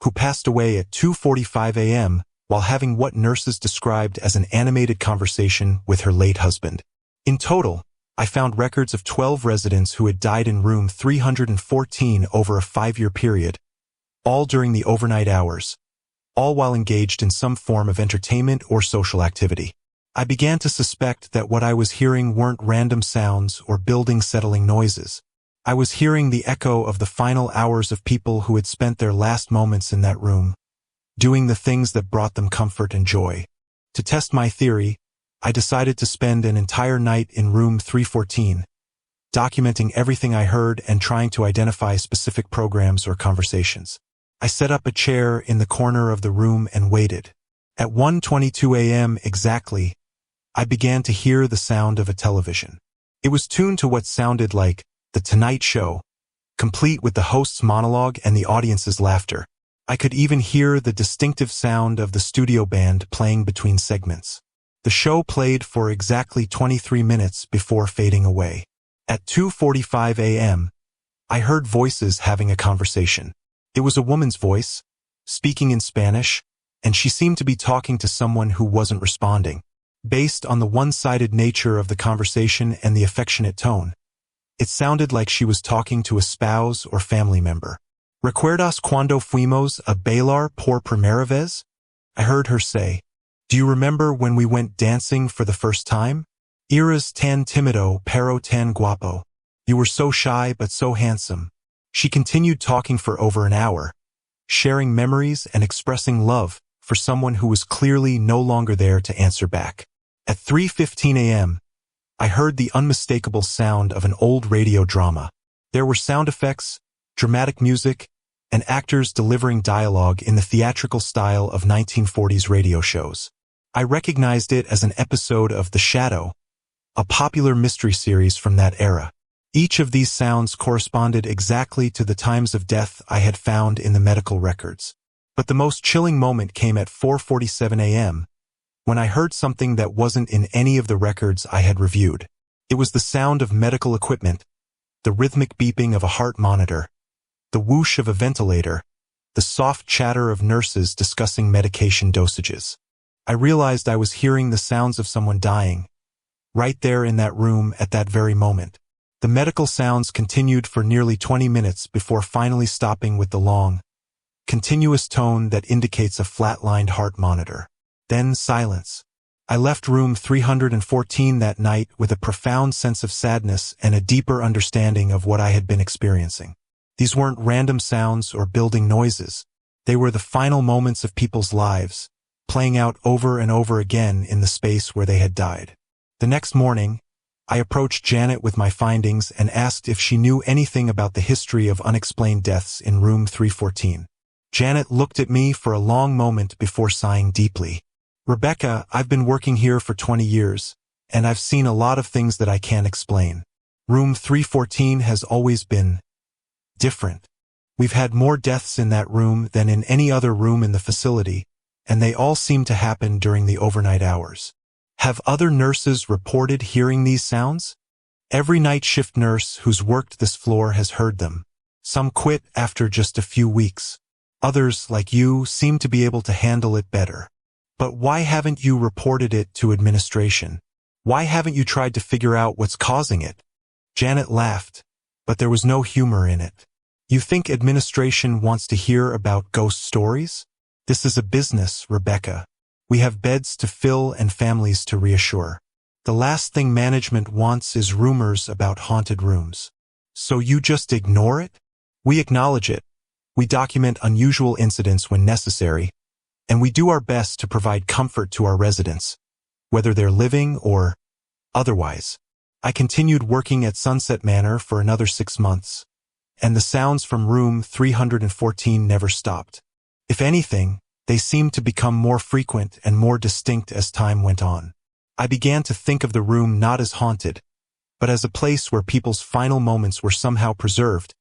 who passed away at 2:45 a.m. while having what nurses described as an animated conversation with her late husband. In total, I found records of 12 residents who had died in room 314 over a 5-year period, all during the overnight hours, all while engaged in some form of entertainment or social activity. I began to suspect that what I was hearing weren't random sounds or building-settling noises. I was hearing the echo of the final hours of people who had spent their last moments in that room, doing the things that brought them comfort and joy. To test my theory, I decided to spend an entire night in room 314, documenting everything I heard and trying to identify specific programs or conversations. I set up a chair in the corner of the room and waited. At 1:22 a.m. exactly, I began to hear the sound of a television. It was tuned to what sounded like The Tonight Show, complete with the host's monologue and the audience's laughter. I could even hear the distinctive sound of the studio band playing between segments. The show played for exactly 23 minutes before fading away. At 2:45 a.m., I heard voices having a conversation. It was a woman's voice, speaking in Spanish, and she seemed to be talking to someone who wasn't responding. Based on the one-sided nature of the conversation and the affectionate tone, it sounded like she was talking to a spouse or family member. "¿Recuerdas cuando fuimos a bailar por primera vez?" I heard her say. "Do you remember when we went dancing for the first time? Eras tan tímido pero tan guapo. You were so shy but so handsome." She continued talking for over an hour, sharing memories and expressing love for someone who was clearly no longer there to answer back. At 3:15 a.m., I heard the unmistakable sound of an old radio drama. There were sound effects, dramatic music, and actors delivering dialogue in the theatrical style of 1940s radio shows. I recognized it as an episode of The Shadow, a popular mystery series from that era. Each of these sounds corresponded exactly to the times of death I had found in the medical records. But the most chilling moment came at 4:47 a.m., when I heard something that wasn't in any of the records I had reviewed. It was the sound of medical equipment, the rhythmic beeping of a heart monitor, the whoosh of a ventilator, the soft chatter of nurses discussing medication dosages. I realized I was hearing the sounds of someone dying, right there in that room at that very moment. The medical sounds continued for nearly 20 minutes before finally stopping with the long, continuous tone that indicates a flatlined heart monitor. Then silence. I left room 314 that night with a profound sense of sadness and a deeper understanding of what I had been experiencing. These weren't random sounds or building noises. They were the final moments of people's lives, playing out over and over again in the space where they had died. The next morning, I approached Janet with my findings and asked if she knew anything about the history of unexplained deaths in room 314. Janet looked at me for a long moment before sighing deeply. "Rebecca, I've been working here for 20 years, and I've seen a lot of things that I can't explain. Room 314 has always been different. We've had more deaths in that room than in any other room in the facility, and they all seem to happen during the overnight hours. Have other nurses reported hearing these sounds? Every night shift nurse who's worked this floor has heard them. Some quit after just a few weeks. Others, like you, seem to be able to handle it better. But why haven't you reported it to administration? Why haven't you tried to figure out what's causing it? Janet laughed, but there was no humor in it. You think administration wants to hear about ghost stories? This is a business, Rebecca. We have beds to fill and families to reassure. The last thing management wants is rumors about haunted rooms. So you just ignore it? We acknowledge it. We document unusual incidents when necessary, and we do our best to provide comfort to our residents, whether they're living or otherwise. I continued working at Sunset Manor for another 6 months, and the sounds from room 314 never stopped. If anything, they seemed to become more frequent and more distinct as time went on. I began to think of the room not as haunted, but as a place where people's final moments were somehow preserved,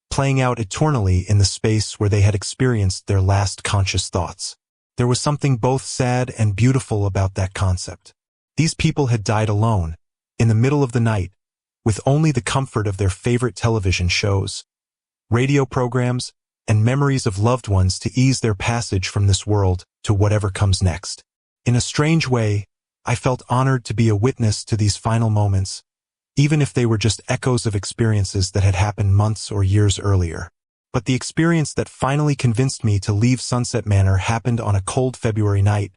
playing out eternally in the space where they had experienced their last conscious thoughts. There was something both sad and beautiful about that concept. These people had died alone, in the middle of the night, with only the comfort of their favorite television shows, radio programs, and memories of loved ones to ease their passage from this world to whatever comes next. In a strange way, I felt honored to be a witness to these final moments, even if they were just echoes of experiences that had happened months or years earlier. But the experience that finally convinced me to leave Sunset Manor happened on a cold February night,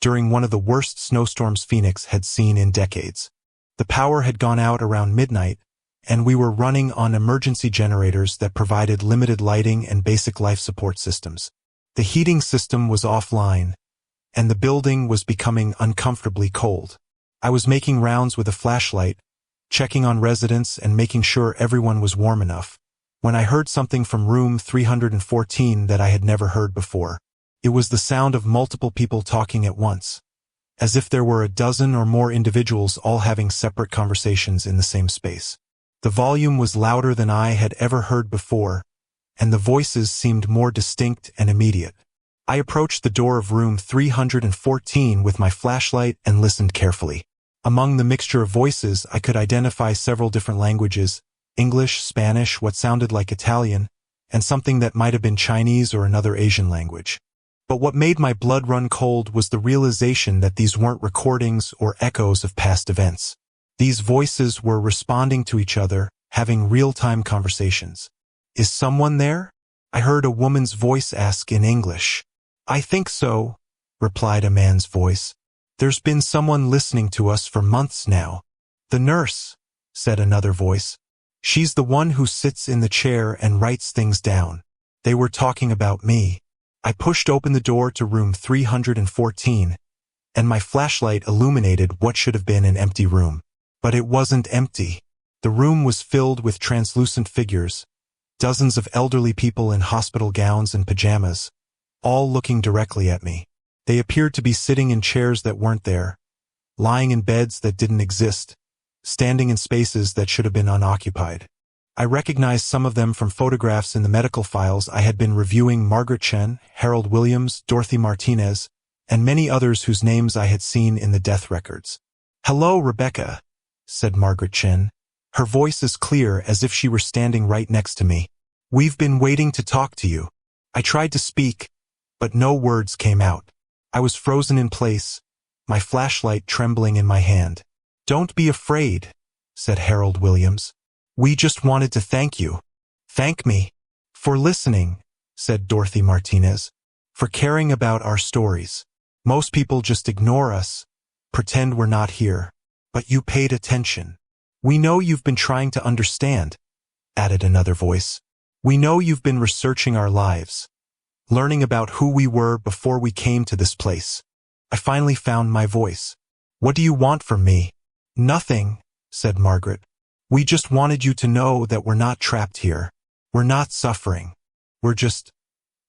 during one of the worst snowstorms Phoenix had seen in decades. The power had gone out around midnight, and we were running on emergency generators that provided limited lighting and basic life support systems. The heating system was offline, and the building was becoming uncomfortably cold. I was making rounds with a flashlight, checking on residents and making sure everyone was warm enough, when I heard something from room 314 that I had never heard before. It was the sound of multiple people talking at once, as if there were a dozen or more individuals all having separate conversations in the same space. The volume was louder than I had ever heard before, and the voices seemed more distinct and immediate. I approached the door of room 314 with my flashlight and listened carefully. Among the mixture of voices, I could identify several different languages: English, Spanish, what sounded like Italian, and something that might have been Chinese or another Asian language. But what made my blood run cold was the realization that these weren't recordings or echoes of past events. These voices were responding to each other, having real-time conversations. "Is someone there?" I heard a woman's voice ask in English. "I think so," replied a man's voice. "There's been someone listening to us for months now." "The nurse," said another voice. "She's the one who sits in the chair and writes things down. They were talking about me." I pushed open the door to room 314, and my flashlight illuminated what should have been an empty room. But it wasn't empty. The room was filled with translucent figures, dozens of elderly people in hospital gowns and pajamas, all looking directly at me. They appeared to be sitting in chairs that weren't there, lying in beds that didn't exist, standing in spaces that should have been unoccupied. I recognized some of them from photographs in the medical files I had been reviewing: Margaret Chen, Harold Williams, Dorothy Martinez, and many others whose names I had seen in the death records. "Hello, Rebecca," said Margaret Chen, her voice as clear as if she were standing right next to me. "We've been waiting to talk to you." I tried to speak, but no words came out. I was frozen in place, my flashlight trembling in my hand. "Don't be afraid," said Harold Williams. "We just wanted to thank you." "Thank me?" "For listening," said Dorothy Martinez. "For caring about our stories. Most people just ignore us, pretend we're not here. But you paid attention. We know you've been trying to understand," added another voice. "We know you've been researching our lives, learning about who we were before we came to this place." I finally found my voice. "What do you want from me?" "Nothing," said Margaret. "We just wanted you to know that we're not trapped here. We're not suffering. We're just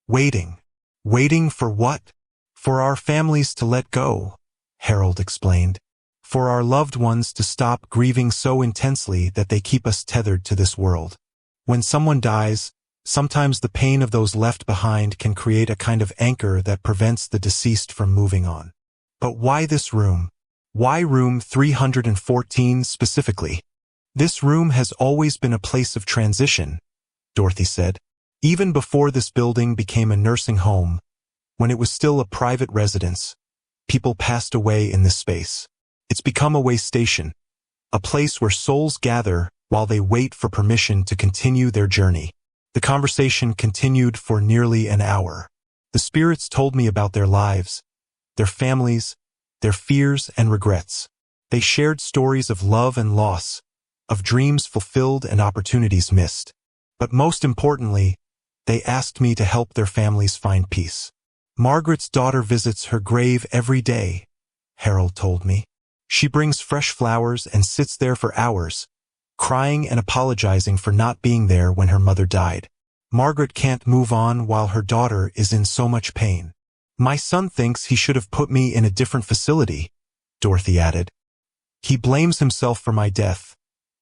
waiting." "Waiting for what?" "For our families to let go," Harold explained. For our loved ones to stop grieving so intensely that they keep us tethered to this world. When someone dies, sometimes the pain of those left behind can create a kind of anchor that prevents the deceased from moving on. But why this room? Why room 314 specifically? This room has always been a place of transition, Dorothy said. Even before this building became a nursing home, when it was still a private residence, people passed away in this space. It's become a way station, a place where souls gather while they wait for permission to continue their journey. The conversation continued for nearly an hour. The spirits told me about their lives, their families, their fears and regrets. They shared stories of love and loss, of dreams fulfilled and opportunities missed. But most importantly, they asked me to help their families find peace. Margaret's daughter visits her grave every day, Harold told me. She brings fresh flowers and sits there for hours, crying and apologizing for not being there when her mother died. Margaret can't move on while her daughter is in so much pain. My son thinks he should have put me in a different facility, Dorothy added. He blames himself for my death,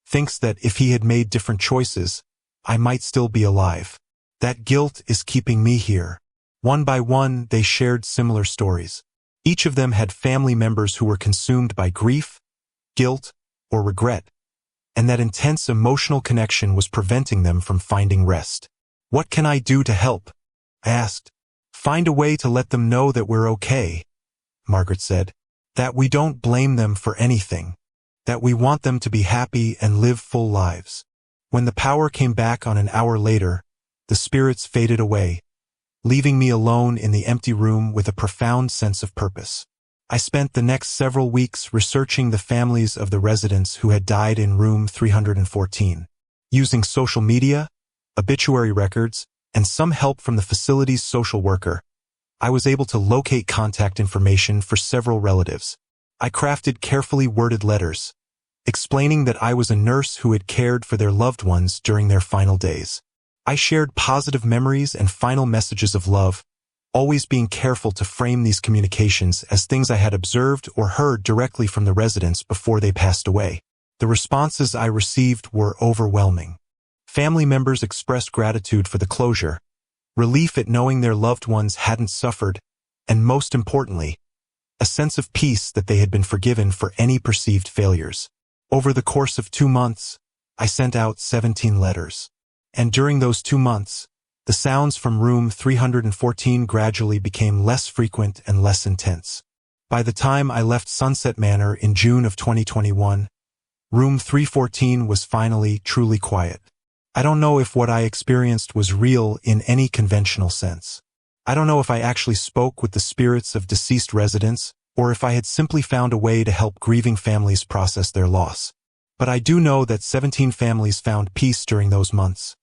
thinks that if he had made different choices, I might still be alive. That guilt is keeping me here. One by one, they shared similar stories. Each of them had family members who were consumed by grief, guilt, or regret, and that intense emotional connection was preventing them from finding rest. What can I do to help? I asked. Find a way to let them know that we're okay, Margaret said. That we don't blame them for anything. That we want them to be happy and live full lives. When the power came back on an hour later, the spirits faded away, leaving me alone in the empty room with a profound sense of purpose. I spent the next several weeks researching the families of the residents who had died in room 314. Using social media, obituary records, and some help from the facility's social worker, I was able to locate contact information for several relatives. I crafted carefully worded letters, explaining that I was a nurse who had cared for their loved ones during their final days. I shared positive memories and final messages of love, always being careful to frame these communications as things I had observed or heard directly from the residents before they passed away. The responses I received were overwhelming. Family members expressed gratitude for the closure, relief at knowing their loved ones hadn't suffered, and most importantly, a sense of peace that they had been forgiven for any perceived failures. Over the course of 2 months, I sent out 17 letters. And during those 2 months, the sounds from room 314 gradually became less frequent and less intense. By the time I left Sunset Manor in June of 2021, room 314 was finally truly quiet. I don't know if what I experienced was real in any conventional sense. I don't know if I actually spoke with the spirits of deceased residents, or if I had simply found a way to help grieving families process their loss. But I do know that 17 families found peace during those months,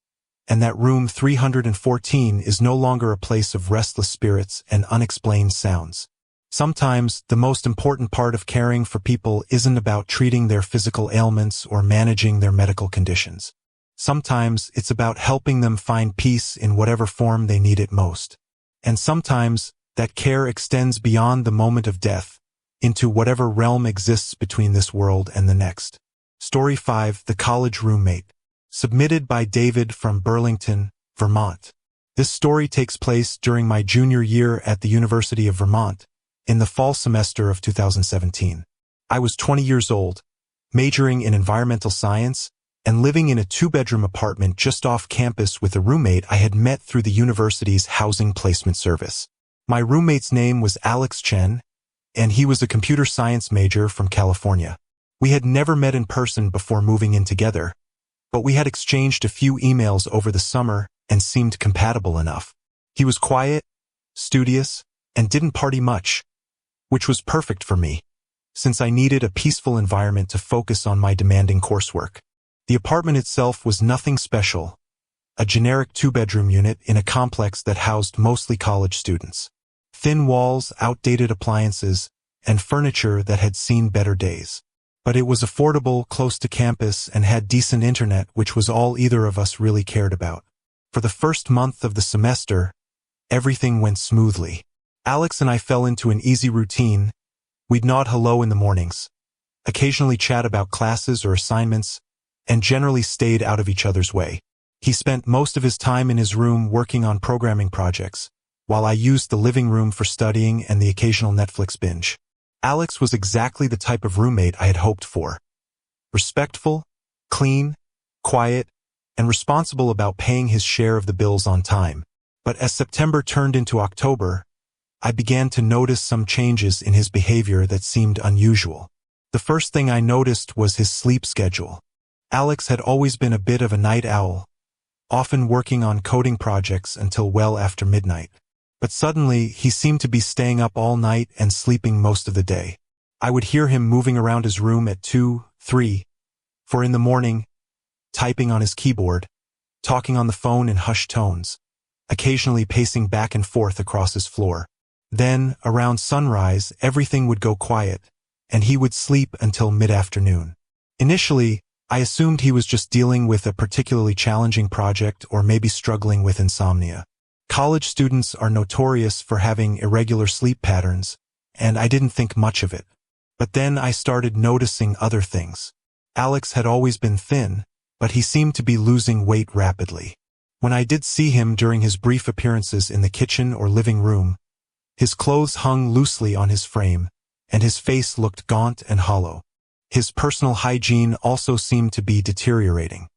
and that room 314 is no longer a place of restless spirits and unexplained sounds. Sometimes, the most important part of caring for people isn't about treating their physical ailments or managing their medical conditions. Sometimes, it's about helping them find peace in whatever form they need it most. And sometimes, that care extends beyond the moment of death, into whatever realm exists between this world and the next. Story 5: The College Roommate. Submitted by David from Burlington, Vermont. This story takes place during my junior year at the University of Vermont, in the fall semester of 2017. I was 20 years old, majoring in environmental science, and living in a 2-bedroom apartment just off campus with a roommate I had met through the university's housing placement service. My roommate's name was Alex Chen, and he was a computer science major from California. We had never met in person before moving in together, but we had exchanged a few emails over the summer and seemed compatible enough. He was quiet, studious, and didn't party much, which was perfect for me, since I needed a peaceful environment to focus on my demanding coursework. The apartment itself was nothing special, a generic 2-bedroom unit in a complex that housed mostly college students. Thin walls, outdated appliances, and furniture that had seen better days. But it was affordable, close to campus, and had decent internet, which was all either of us really cared about. For the first month of the semester, everything went smoothly. Alex and I fell into an easy routine. We'd nod hello in the mornings, occasionally chat about classes or assignments, and generally stayed out of each other's way. He spent most of his time in his room working on programming projects, while I used the living room for studying and the occasional Netflix binge. Alex was exactly the type of roommate I had hoped for. Respectful, clean, quiet, and responsible about paying his share of the bills on time. But as September turned into October, I began to notice some changes in his behavior that seemed unusual. The first thing I noticed was his sleep schedule. Alex had always been a bit of a night owl, often working on coding projects until well after midnight. But suddenly, he seemed to be staying up all night and sleeping most of the day. I would hear him moving around his room at 2, 3, 4 in the morning, typing on his keyboard, talking on the phone in hushed tones, occasionally pacing back and forth across his floor. Then, around sunrise, everything would go quiet, and he would sleep until mid-afternoon. Initially, I assumed he was just dealing with a particularly challenging project or maybe struggling with insomnia. College students are notorious for having irregular sleep patterns, and I didn't think much of it. But then I started noticing other things. Alex had always been thin, but he seemed to be losing weight rapidly. When I did see him during his brief appearances in the kitchen or living room, his clothes hung loosely on his frame, and his face looked gaunt and hollow. His personal hygiene also seemed to be deteriorating.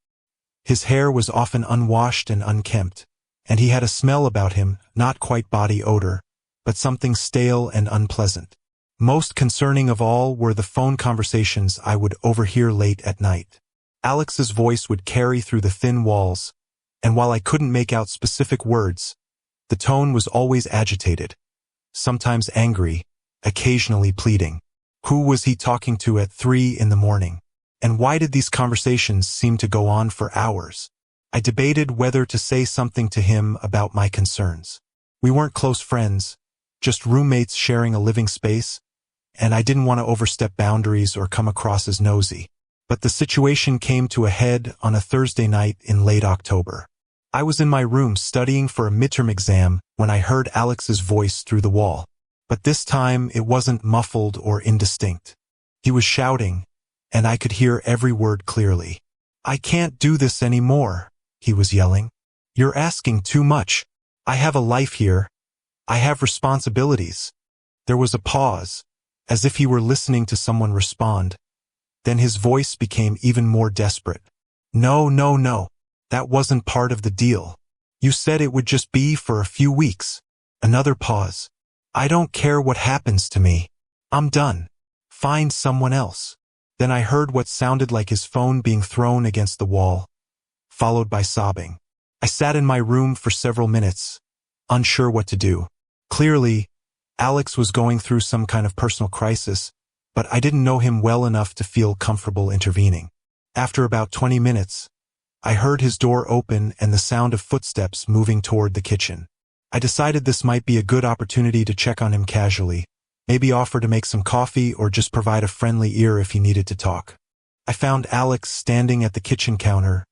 His hair was often unwashed and unkempt, and he had a smell about him, not quite body odor, but something stale and unpleasant. Most concerning of all were the phone conversations I would overhear late at night. Alex's voice would carry through the thin walls, and while I couldn't make out specific words, the tone was always agitated, sometimes angry, occasionally pleading. Who was he talking to at 3 in the morning? And why did these conversations seem to go on for hours? I debated whether to say something to him about my concerns. We weren't close friends, just roommates sharing a living space, and I didn't want to overstep boundaries or come across as nosy. But the situation came to a head on a Thursday night in late October. I was in my room studying for a midterm exam when I heard Alex's voice through the wall. But this time it wasn't muffled or indistinct. He was shouting, and I could hear every word clearly. "I can't do this anymore," he was yelling. "You're asking too much. I have a life here. I have responsibilities." There was a pause, as if he were listening to someone respond. Then his voice became even more desperate. "No, no, no. That wasn't part of the deal. You said it would just be for a few weeks." Another pause. "I don't care what happens to me. I'm done. Find someone else." Then I heard what sounded like his phone being thrown against the wall, followed by sobbing. I sat in my room for several minutes, unsure what to do. Clearly, Alex was going through some kind of personal crisis, but I didn't know him well enough to feel comfortable intervening. After about 20 minutes, I heard his door open and the sound of footsteps moving toward the kitchen. I decided this might be a good opportunity to check on him casually, maybe offer to make some coffee or just provide a friendly ear if he needed to talk. I found Alex standing at the kitchen counter,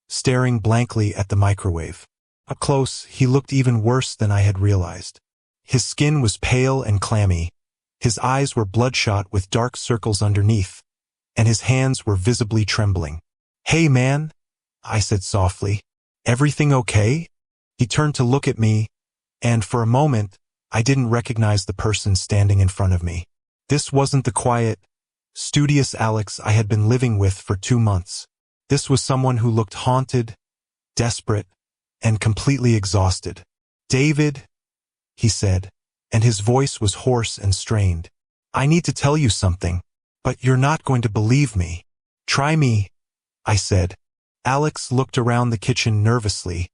staring blankly at the microwave. Up close, he looked even worse than I had realized. His skin was pale and clammy, his eyes were bloodshot with dark circles underneath, and his hands were visibly trembling. "Hey man," I said softly. "Everything okay?" He turned to look at me, and for a moment, I didn't recognize the person standing in front of me. This wasn't the quiet, studious Alex I had been living with for 2 months. This was someone who looked haunted, desperate, and completely exhausted. "David," he said, and his voice was hoarse and strained. "I need to tell you something, but you're not going to believe me." "Try me," I said. Alex looked around the kitchen nervously,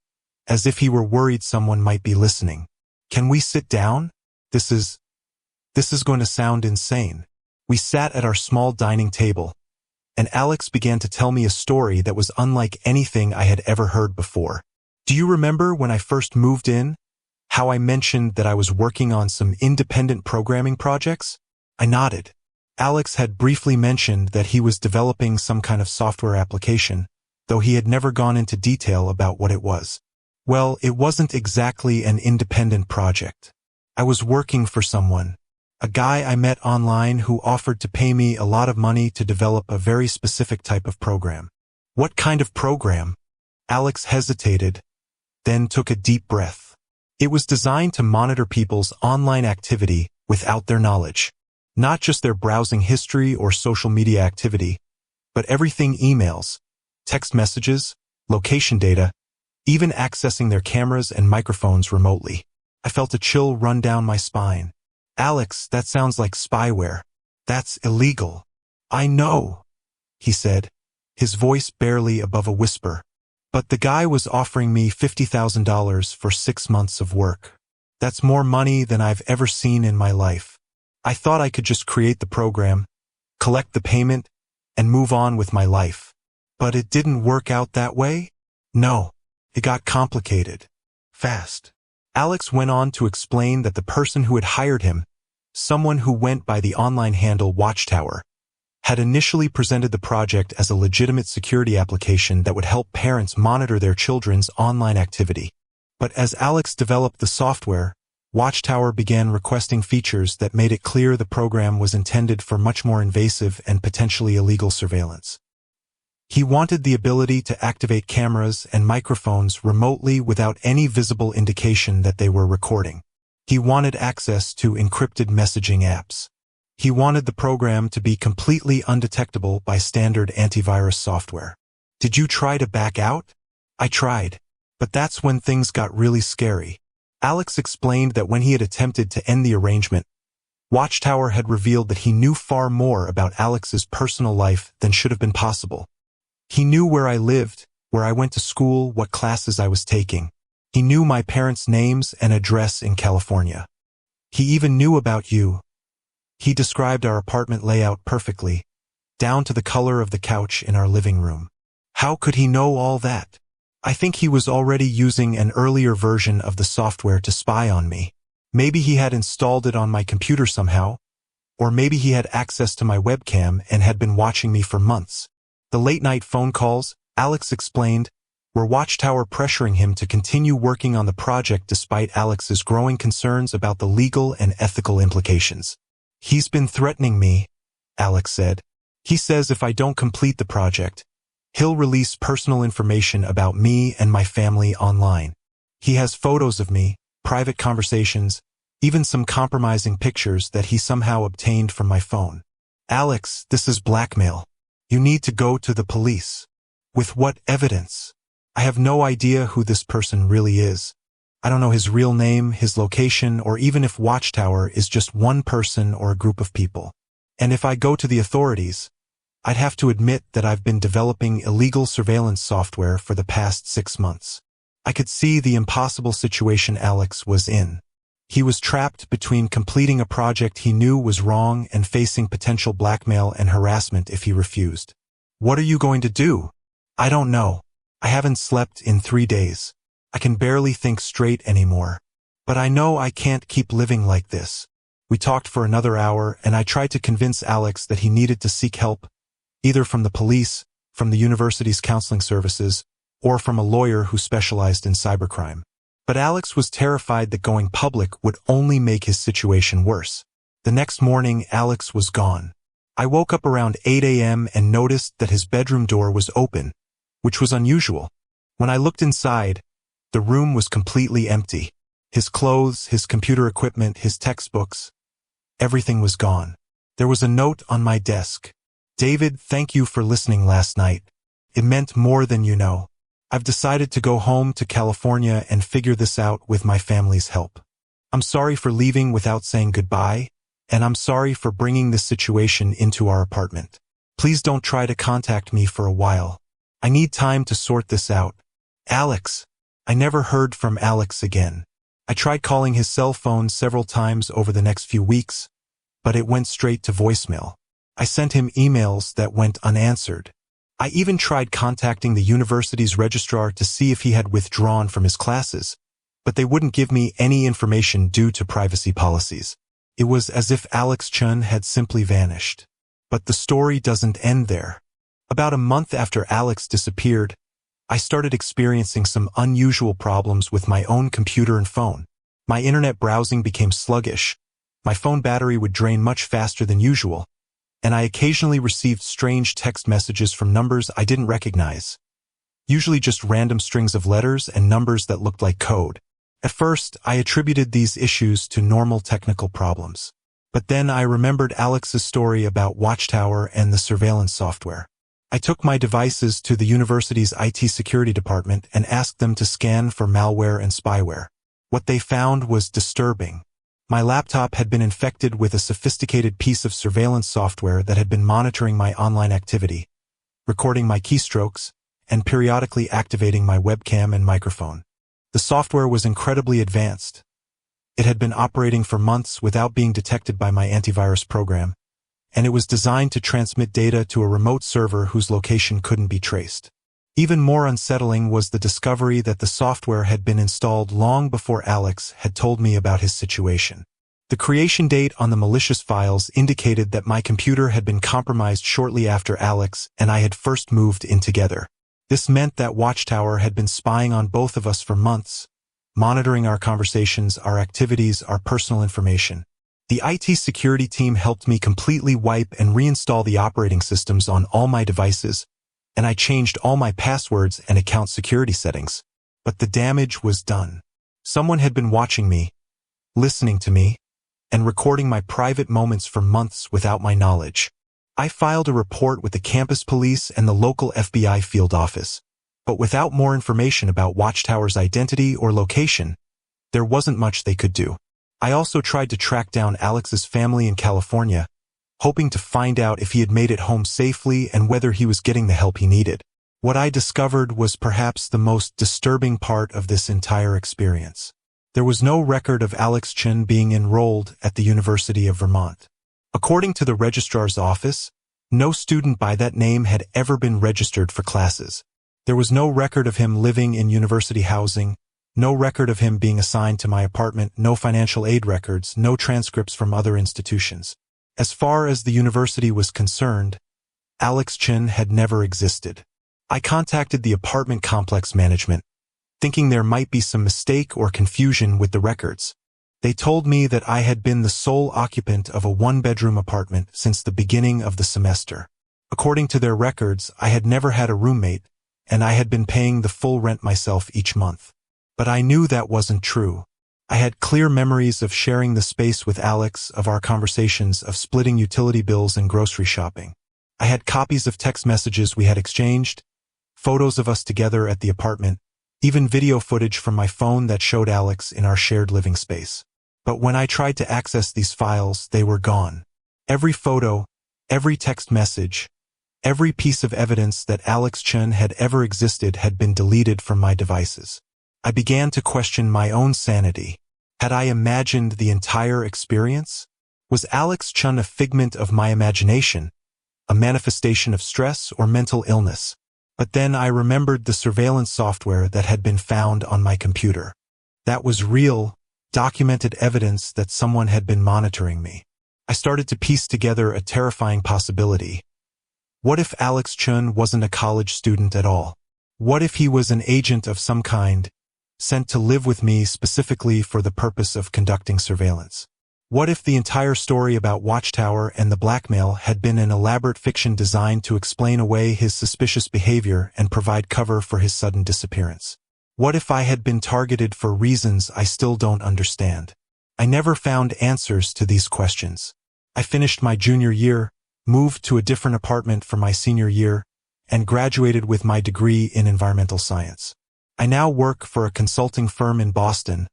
as if he were worried someone might be listening. "Can we sit down? This is going to sound insane." We sat at our small dining table, and Alex began to tell me a story that was unlike anything I had ever heard before. "Do you remember when I first moved in? How I mentioned that I was working on some independent programming projects?" I nodded. Alex had briefly mentioned that he was developing some kind of software application, though he had never gone into detail about what it was. "Well, it wasn't exactly an independent project. I was working for someone, A guy I met online who offered to pay me a lot of money to develop a very specific type of program. What kind of program? Alex hesitated, then took a deep breath. It was designed to monitor people's online activity without their knowledge. Not just their browsing history or social media activity, but everything: emails, text messages, location data, even accessing their cameras and microphones remotely. I felt a chill run down my spine. Alex, that sounds like spyware. That's illegal. I know, he said, his voice barely above a whisper. But the guy was offering me $50,000 for 6 months of work. That's more money than I've ever seen in my life. I thought I could just create the program, collect the payment, and move on with my life. But it didn't work out that way? No, it got complicated. Fast. Alex went on to explain that the person who had hired him, someone who went by the online handle Watchtower, had initially presented the project as a legitimate security application that would help parents monitor their children's online activity. But as Alex developed the software, Watchtower began requesting features that made it clear the program was intended for much more invasive and potentially illegal surveillance. He wanted the ability to activate cameras and microphones remotely without any visible indication that they were recording. He wanted access to encrypted messaging apps. He wanted the program to be completely undetectable by standard antivirus software. Did you try to back out? I tried. But that's when things got really scary. Alex explained that when he had attempted to end the arrangement, Watchtower had revealed that he knew far more about Alex's personal life than should have been possible. He knew where I lived, where I went to school, what classes I was taking. He knew my parents' names and address in California. He even knew about you. He described our apartment layout perfectly, down to the color of the couch in our living room. How could he know all that? I think he was already using an earlier version of the software to spy on me. Maybe he had installed it on my computer somehow, or maybe he had access to my webcam and had been watching me for months. The late-night phone calls, Alex explained, were Watchtower pressuring him to continue working on the project despite Alex's growing concerns about the legal and ethical implications. He's been threatening me, Alex said. He says if I don't complete the project, he'll release personal information about me and my family online. He has photos of me, private conversations, even some compromising pictures that he somehow obtained from my phone. Alex, this is blackmail. You need to go to the police. With what evidence? I have no idea who this person really is. I don't know his real name, his location, or even if Watchtower is just one person or a group of people. And if I go to the authorities, I'd have to admit that I've been developing illegal surveillance software for the past 6 months. I could see the impossible situation Alex was in. He was trapped between completing a project he knew was wrong and facing potential blackmail and harassment if he refused. What are you going to do? I don't know. I haven't slept in 3 days. I can barely think straight anymore. But I know I can't keep living like this. We talked for another hour and I tried to convince Alex that he needed to seek help, either from the police, from the university's counseling services, or from a lawyer who specialized in cybercrime. But Alex was terrified that going public would only make his situation worse. The next morning, Alex was gone. I woke up around 8 a.m. and noticed that his bedroom door was open, which was unusual. When I looked inside, the room was completely empty. His clothes, his computer equipment, his textbooks, everything was gone. There was a note on my desk. David, thank you for listening last night. It meant more than you know. I've decided to go home to California and figure this out with my family's help. I'm sorry for leaving without saying goodbye, and I'm sorry for bringing this situation into our apartment. Please don't try to contact me for a while. I need time to sort this out. Alex. I never heard from Alex again. I tried calling his cell phone several times over the next few weeks, but it went straight to voicemail. I sent him emails that went unanswered. I even tried contacting the university's registrar to see if he had withdrawn from his classes, but they wouldn't give me any information due to privacy policies. It was as if Alex Chun had simply vanished. But the story doesn't end there. About a month after Alex disappeared, I started experiencing some unusual problems with my own computer and phone. My internet browsing became sluggish. My phone battery would drain much faster than usual, and I occasionally received strange text messages from numbers I didn't recognize, usually just random strings of letters and numbers that looked like code. At first, I attributed these issues to normal technical problems. But then I remembered Alex's story about Watchtower and the surveillance software. I took my devices to the university's IT security department and asked them to scan for malware and spyware. What they found was disturbing. My laptop had been infected with a sophisticated piece of surveillance software that had been monitoring my online activity, recording my keystrokes, and periodically activating my webcam and microphone. The software was incredibly advanced. It had been operating for months without being detected by my antivirus program, and it was designed to transmit data to a remote server whose location couldn't be traced. Even more unsettling was the discovery that the software had been installed long before Alex had told me about his situation. The creation date on the malicious files indicated that my computer had been compromised shortly after Alex and I had first moved in together. This meant that Watchtower had been spying on both of us for months, monitoring our conversations, our activities, our personal information. The IT security team helped me completely wipe and reinstall the operating systems on all my devices, and I changed all my passwords and account security settings. But the damage was done. Someone had been watching me, listening to me, and recording my private moments for months without my knowledge. I filed a report with the campus police and the local FBI field office, but without more information about Watchtower's identity or location, there wasn't much they could do. I also tried to track down Alex's family in California, hoping to find out if he had made it home safely and whether he was getting the help he needed. What I discovered was perhaps the most disturbing part of this entire experience. There was no record of Alex Chen being enrolled at the University of Vermont. According to the registrar's office, no student by that name had ever been registered for classes. There was no record of him living in university housing, no record of him being assigned to my apartment, no financial aid records, no transcripts from other institutions. As far as the university was concerned, Alex Chen had never existed. I contacted the apartment complex management, thinking there might be some mistake or confusion with the records. They told me that I had been the sole occupant of a one-bedroom apartment since the beginning of the semester. According to their records, I had never had a roommate, and I had been paying the full rent myself each month. But I knew that wasn't true. I had clear memories of sharing the space with Alex, of our conversations, of splitting utility bills and grocery shopping. I had copies of text messages we had exchanged, photos of us together at the apartment, even video footage from my phone that showed Alex in our shared living space. But when I tried to access these files, they were gone. Every photo, every text message, every piece of evidence that Alex Chen had ever existed had been deleted from my devices. I began to question my own sanity. Had I imagined the entire experience? Was Alex Chen a figment of my imagination, a manifestation of stress or mental illness? But then I remembered the surveillance software that had been found on my computer. That was real, documented evidence that someone had been monitoring me. I started to piece together a terrifying possibility. What if Alex Chen wasn't a college student at all? What if he was an agent of some kind, sent to live with me specifically for the purpose of conducting surveillance? What if the entire story about Watchtower and the blackmail had been an elaborate fiction designed to explain away his suspicious behavior and provide cover for his sudden disappearance? What if I had been targeted for reasons I still don't understand? I never found answers to these questions. I finished my junior year, moved to a different apartment for my senior year, and graduated with my degree in environmental science. I now work for a consulting firm in Boston,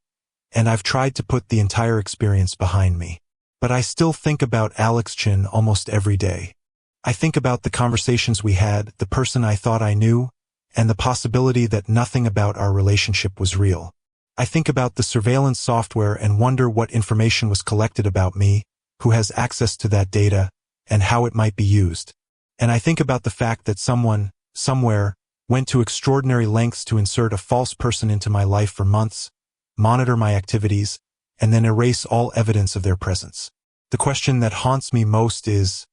and I've tried to put the entire experience behind me. But I still think about Alex Chen almost every day. I think about the conversations we had, the person I thought I knew, and the possibility that nothing about our relationship was real. I think about the surveillance software and wonder what information was collected about me, who has access to that data, and how it might be used. And I think about the fact that someone, somewhere, went to extraordinary lengths to insert a false person into my life for months, monitor my activities, and then erase all evidence of their presence. The question that haunts me most is,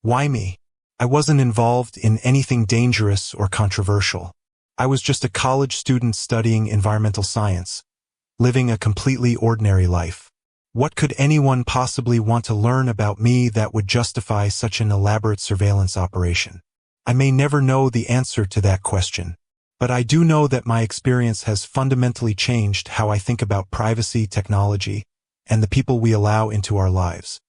why me? I wasn't involved in anything dangerous or controversial. I was just a college student studying environmental science, living a completely ordinary life. What could anyone possibly want to learn about me that would justify such an elaborate surveillance operation? I may never know the answer to that question, but I do know that my experience has fundamentally changed how I think about privacy, technology, and the people we allow into our lives.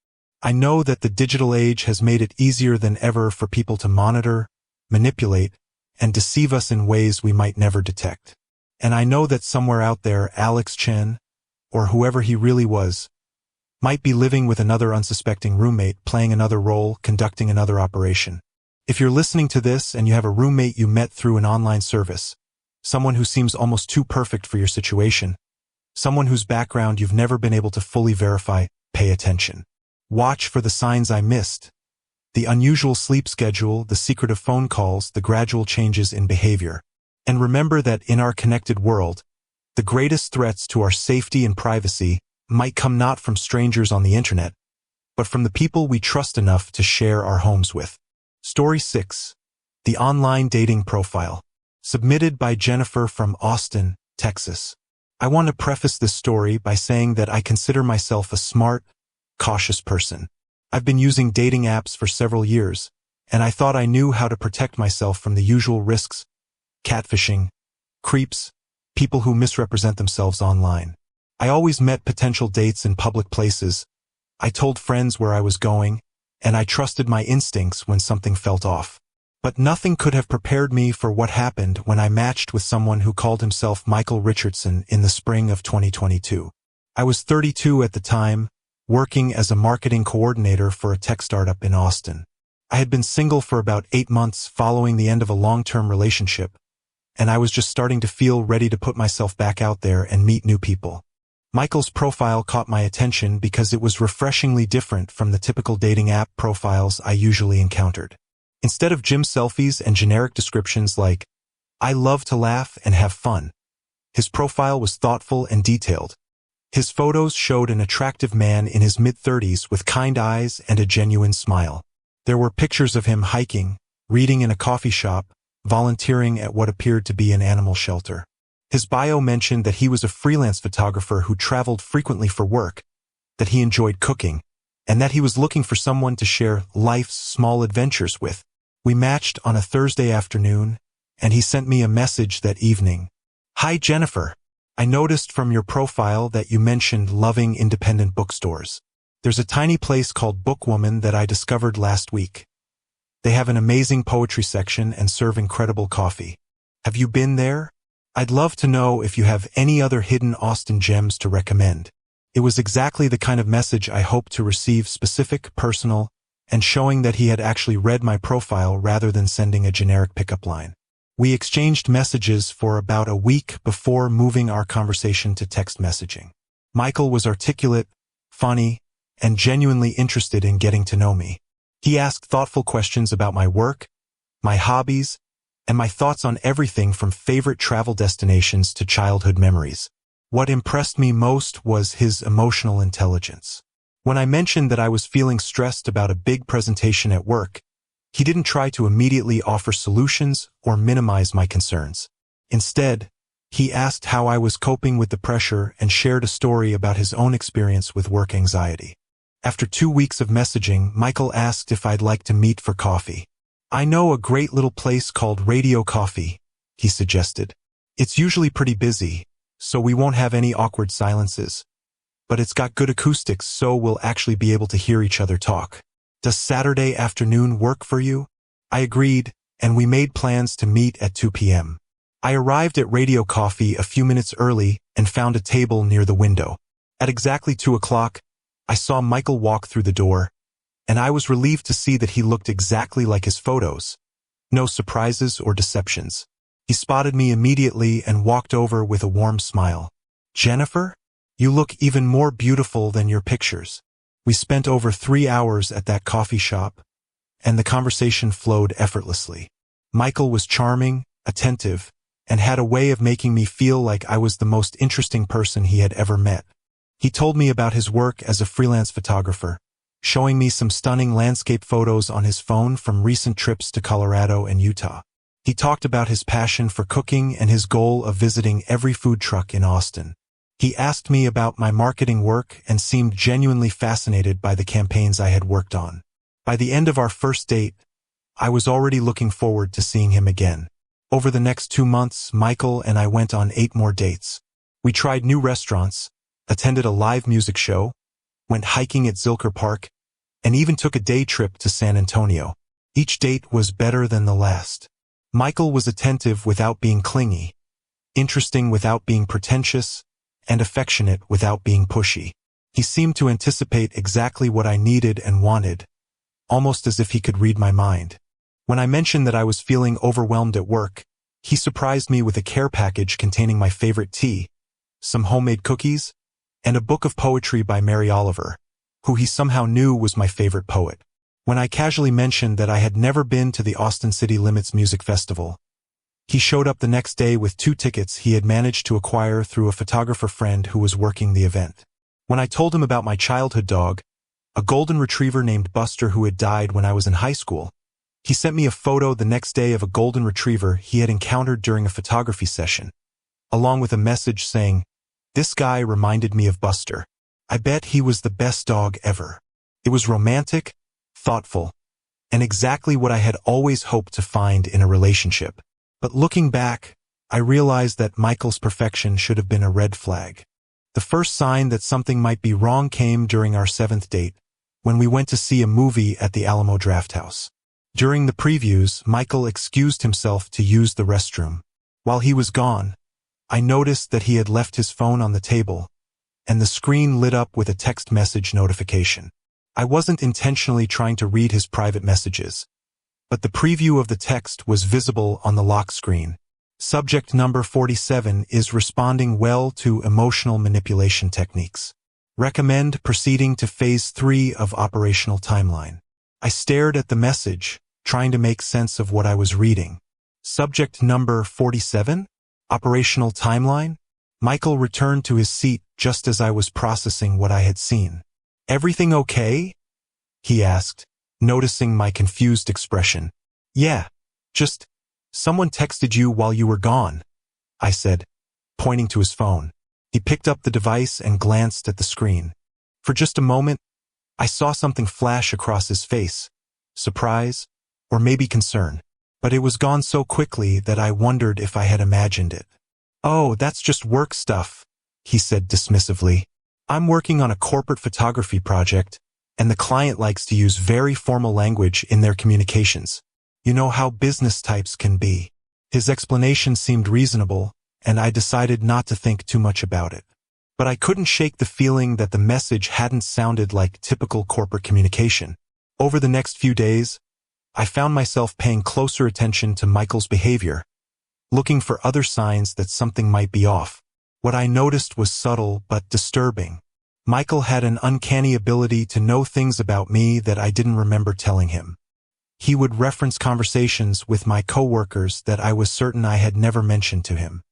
I know that the digital age has made it easier than ever for people to monitor, manipulate, and deceive us in ways we might never detect. And I know that somewhere out there, Alex Chen, or whoever he really was, might be living with another unsuspecting roommate, playing another role, conducting another operation. If you're listening to this and you have a roommate you met through an online service, someone who seems almost too perfect for your situation, someone whose background you've never been able to fully verify, pay attention. Watch for the signs I missed. The unusual sleep schedule, the secretive phone calls, the gradual changes in behavior. And remember that in our connected world, the greatest threats to our safety and privacy might come not from strangers on the internet, but from the people we trust enough to share our homes with. Story 6. The Online Dating Profile. Submitted by Jennifer from Austin, Texas. I want to preface this story by saying that I consider myself a smart, cautious person. I've been using dating apps for several years, and I thought I knew how to protect myself from the usual risks: catfishing, creeps, people who misrepresent themselves online. I always met potential dates in public places. I told friends where I was going, and I trusted my instincts when something felt off. But nothing could have prepared me for what happened when I matched with someone who called himself Michael Richardson in the spring of 2022. I was 32 at the time, working as a marketing coordinator for a tech startup in Austin. I had been single for about 8 months following the end of a long-term relationship, and I was just starting to feel ready to put myself back out there and meet new people. Michael's profile caught my attention because it was refreshingly different from the typical dating app profiles I usually encountered. Instead of gym selfies and generic descriptions like, "I love to laugh and have fun," his profile was thoughtful and detailed. His photos showed an attractive man in his mid-30s with kind eyes and a genuine smile. There were pictures of him hiking, reading in a coffee shop, volunteering at what appeared to be an animal shelter. His bio mentioned that he was a freelance photographer who traveled frequently for work, that he enjoyed cooking, and that he was looking for someone to share life's small adventures with. We matched on a Thursday afternoon, and he sent me a message that evening. "Hi Jennifer, I noticed from your profile that you mentioned loving independent bookstores. There's a tiny place called Bookwoman that I discovered last week. They have an amazing poetry section and serve incredible coffee. Have you been there? I'd love to know if you have any other hidden Austin gems to recommend." It was exactly the kind of message I hoped to receive: specific, personal, and showing that he had actually read my profile rather than sending a generic pickup line. We exchanged messages for about a week before moving our conversation to text messaging. Michael was articulate, funny, and genuinely interested in getting to know me. He asked thoughtful questions about my work, my hobbies, and my thoughts on everything from favorite travel destinations to childhood memories. What impressed me most was his emotional intelligence. When I mentioned that I was feeling stressed about a big presentation at work, he didn't try to immediately offer solutions or minimize my concerns. Instead, he asked how I was coping with the pressure and shared a story about his own experience with work anxiety. After 2 weeks of messaging, Michael asked if I'd like to meet for coffee. "I know a great little place called Radio Coffee," he suggested. "It's usually pretty busy, so we won't have any awkward silences. But it's got good acoustics, so we'll actually be able to hear each other talk. Does Saturday afternoon work for you?" I agreed, and we made plans to meet at 2 p.m. I arrived at Radio Coffee a few minutes early and found a table near the window. At exactly 2 o'clock, I saw Michael walk through the door, and I was relieved to see that he looked exactly like his photos. No surprises or deceptions. He spotted me immediately and walked over with a warm smile. "Jennifer, you look even more beautiful than your pictures." We spent over 3 hours at that coffee shop, and the conversation flowed effortlessly. Michael was charming, attentive, and had a way of making me feel like I was the most interesting person he had ever met. He told me about his work as a freelance photographer, showing me some stunning landscape photos on his phone from recent trips to Colorado and Utah. He talked about his passion for cooking and his goal of visiting every food truck in Austin. He asked me about my marketing work and seemed genuinely fascinated by the campaigns I had worked on. By the end of our first date, I was already looking forward to seeing him again. Over the next 2 months, Michael and I went on 8 more dates. We tried new restaurants, attended a live music show, went hiking at Zilker Park, and even took a day trip to San Antonio. Each date was better than the last. Michael was attentive without being clingy, interesting without being pretentious, and affectionate without being pushy. He seemed to anticipate exactly what I needed and wanted, almost as if he could read my mind. When I mentioned that I was feeling overwhelmed at work, he surprised me with a care package containing my favorite tea, some homemade cookies, and a book of poetry by Mary Oliver, who he somehow knew was my favorite poet. When I casually mentioned that I had never been to the Austin City Limits Music Festival, he showed up the next day with 2 tickets he had managed to acquire through a photographer friend who was working the event. When I told him about my childhood dog, a golden retriever named Buster who had died when I was in high school, he sent me a photo the next day of a golden retriever he had encountered during a photography session, along with a message saying, "This guy reminded me of Buster. I bet he was the best dog ever." It was romantic, thoughtful, and exactly what I had always hoped to find in a relationship. But looking back, I realized that Michael's perfection should have been a red flag. The first sign that something might be wrong came during our 7th date, when we went to see a movie at the Alamo Drafthouse. During the previews, Michael excused himself to use the restroom. While he was gone, I noticed that he had left his phone on the table, and the screen lit up with a text message notification. I wasn't intentionally trying to read his private messages, but the preview of the text was visible on the lock screen. Subject number 47 is responding well to emotional manipulation techniques. Recommend proceeding to phase 3 of operational timeline. I stared at the message, trying to make sense of what I was reading. Subject number 47? Operational timeline? Michael returned to his seat just as I was processing what I had seen. "Everything okay?" he asked, noticing my confused expression. "Yeah, just, someone texted you while you were gone," I said, pointing to his phone. He picked up the device and glanced at the screen. For just a moment, I saw something flash across his face, surprise, or maybe concern, but it was gone so quickly that I wondered if I had imagined it. "Oh, that's just work stuff," he said dismissively. "I'm working on a corporate photography project, and the client likes to use very formal language in their communications. You know how business types can be." His explanation seemed reasonable, and I decided not to think too much about it. But I couldn't shake the feeling that the message hadn't sounded like typical corporate communication. Over the next few days, I found myself paying closer attention to Michael's behavior, looking for other signs that something might be off. What I noticed was subtle but disturbing. Michael had an uncanny ability to know things about me that I didn't remember telling him. He would reference conversations with my coworkers that I was certain I had never mentioned to him.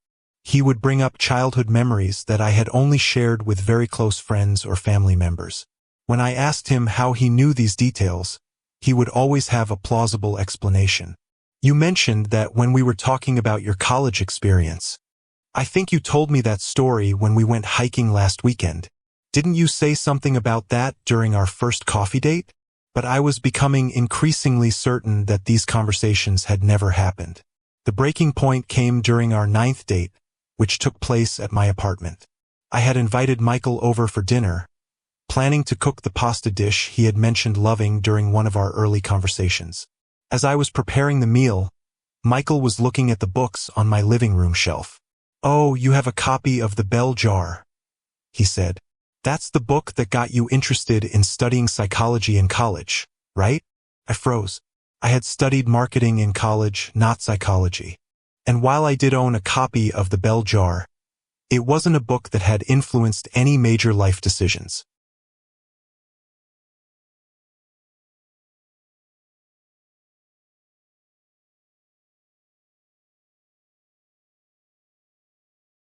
He would bring up childhood memories that I had only shared with very close friends or family members. When I asked him how he knew these details, he would always have a plausible explanation. "You mentioned that when we were talking about your college experience. I think you told me that story when we went hiking last weekend. Didn't you say something about that during our first coffee date?" But I was becoming increasingly certain that these conversations had never happened. The breaking point came during our 9th date, which took place at my apartment. I had invited Michael over for dinner, planning to cook the pasta dish he had mentioned loving during one of our early conversations. As I was preparing the meal, Michael was looking at the books on my living room shelf. "Oh, you have a copy of The Bell Jar," he said. "That's the book that got you interested in studying psychology in college, right?" I froze. I had studied marketing in college, not psychology. And while I did own a copy of The Bell Jar, it wasn't a book that had influenced any major life decisions.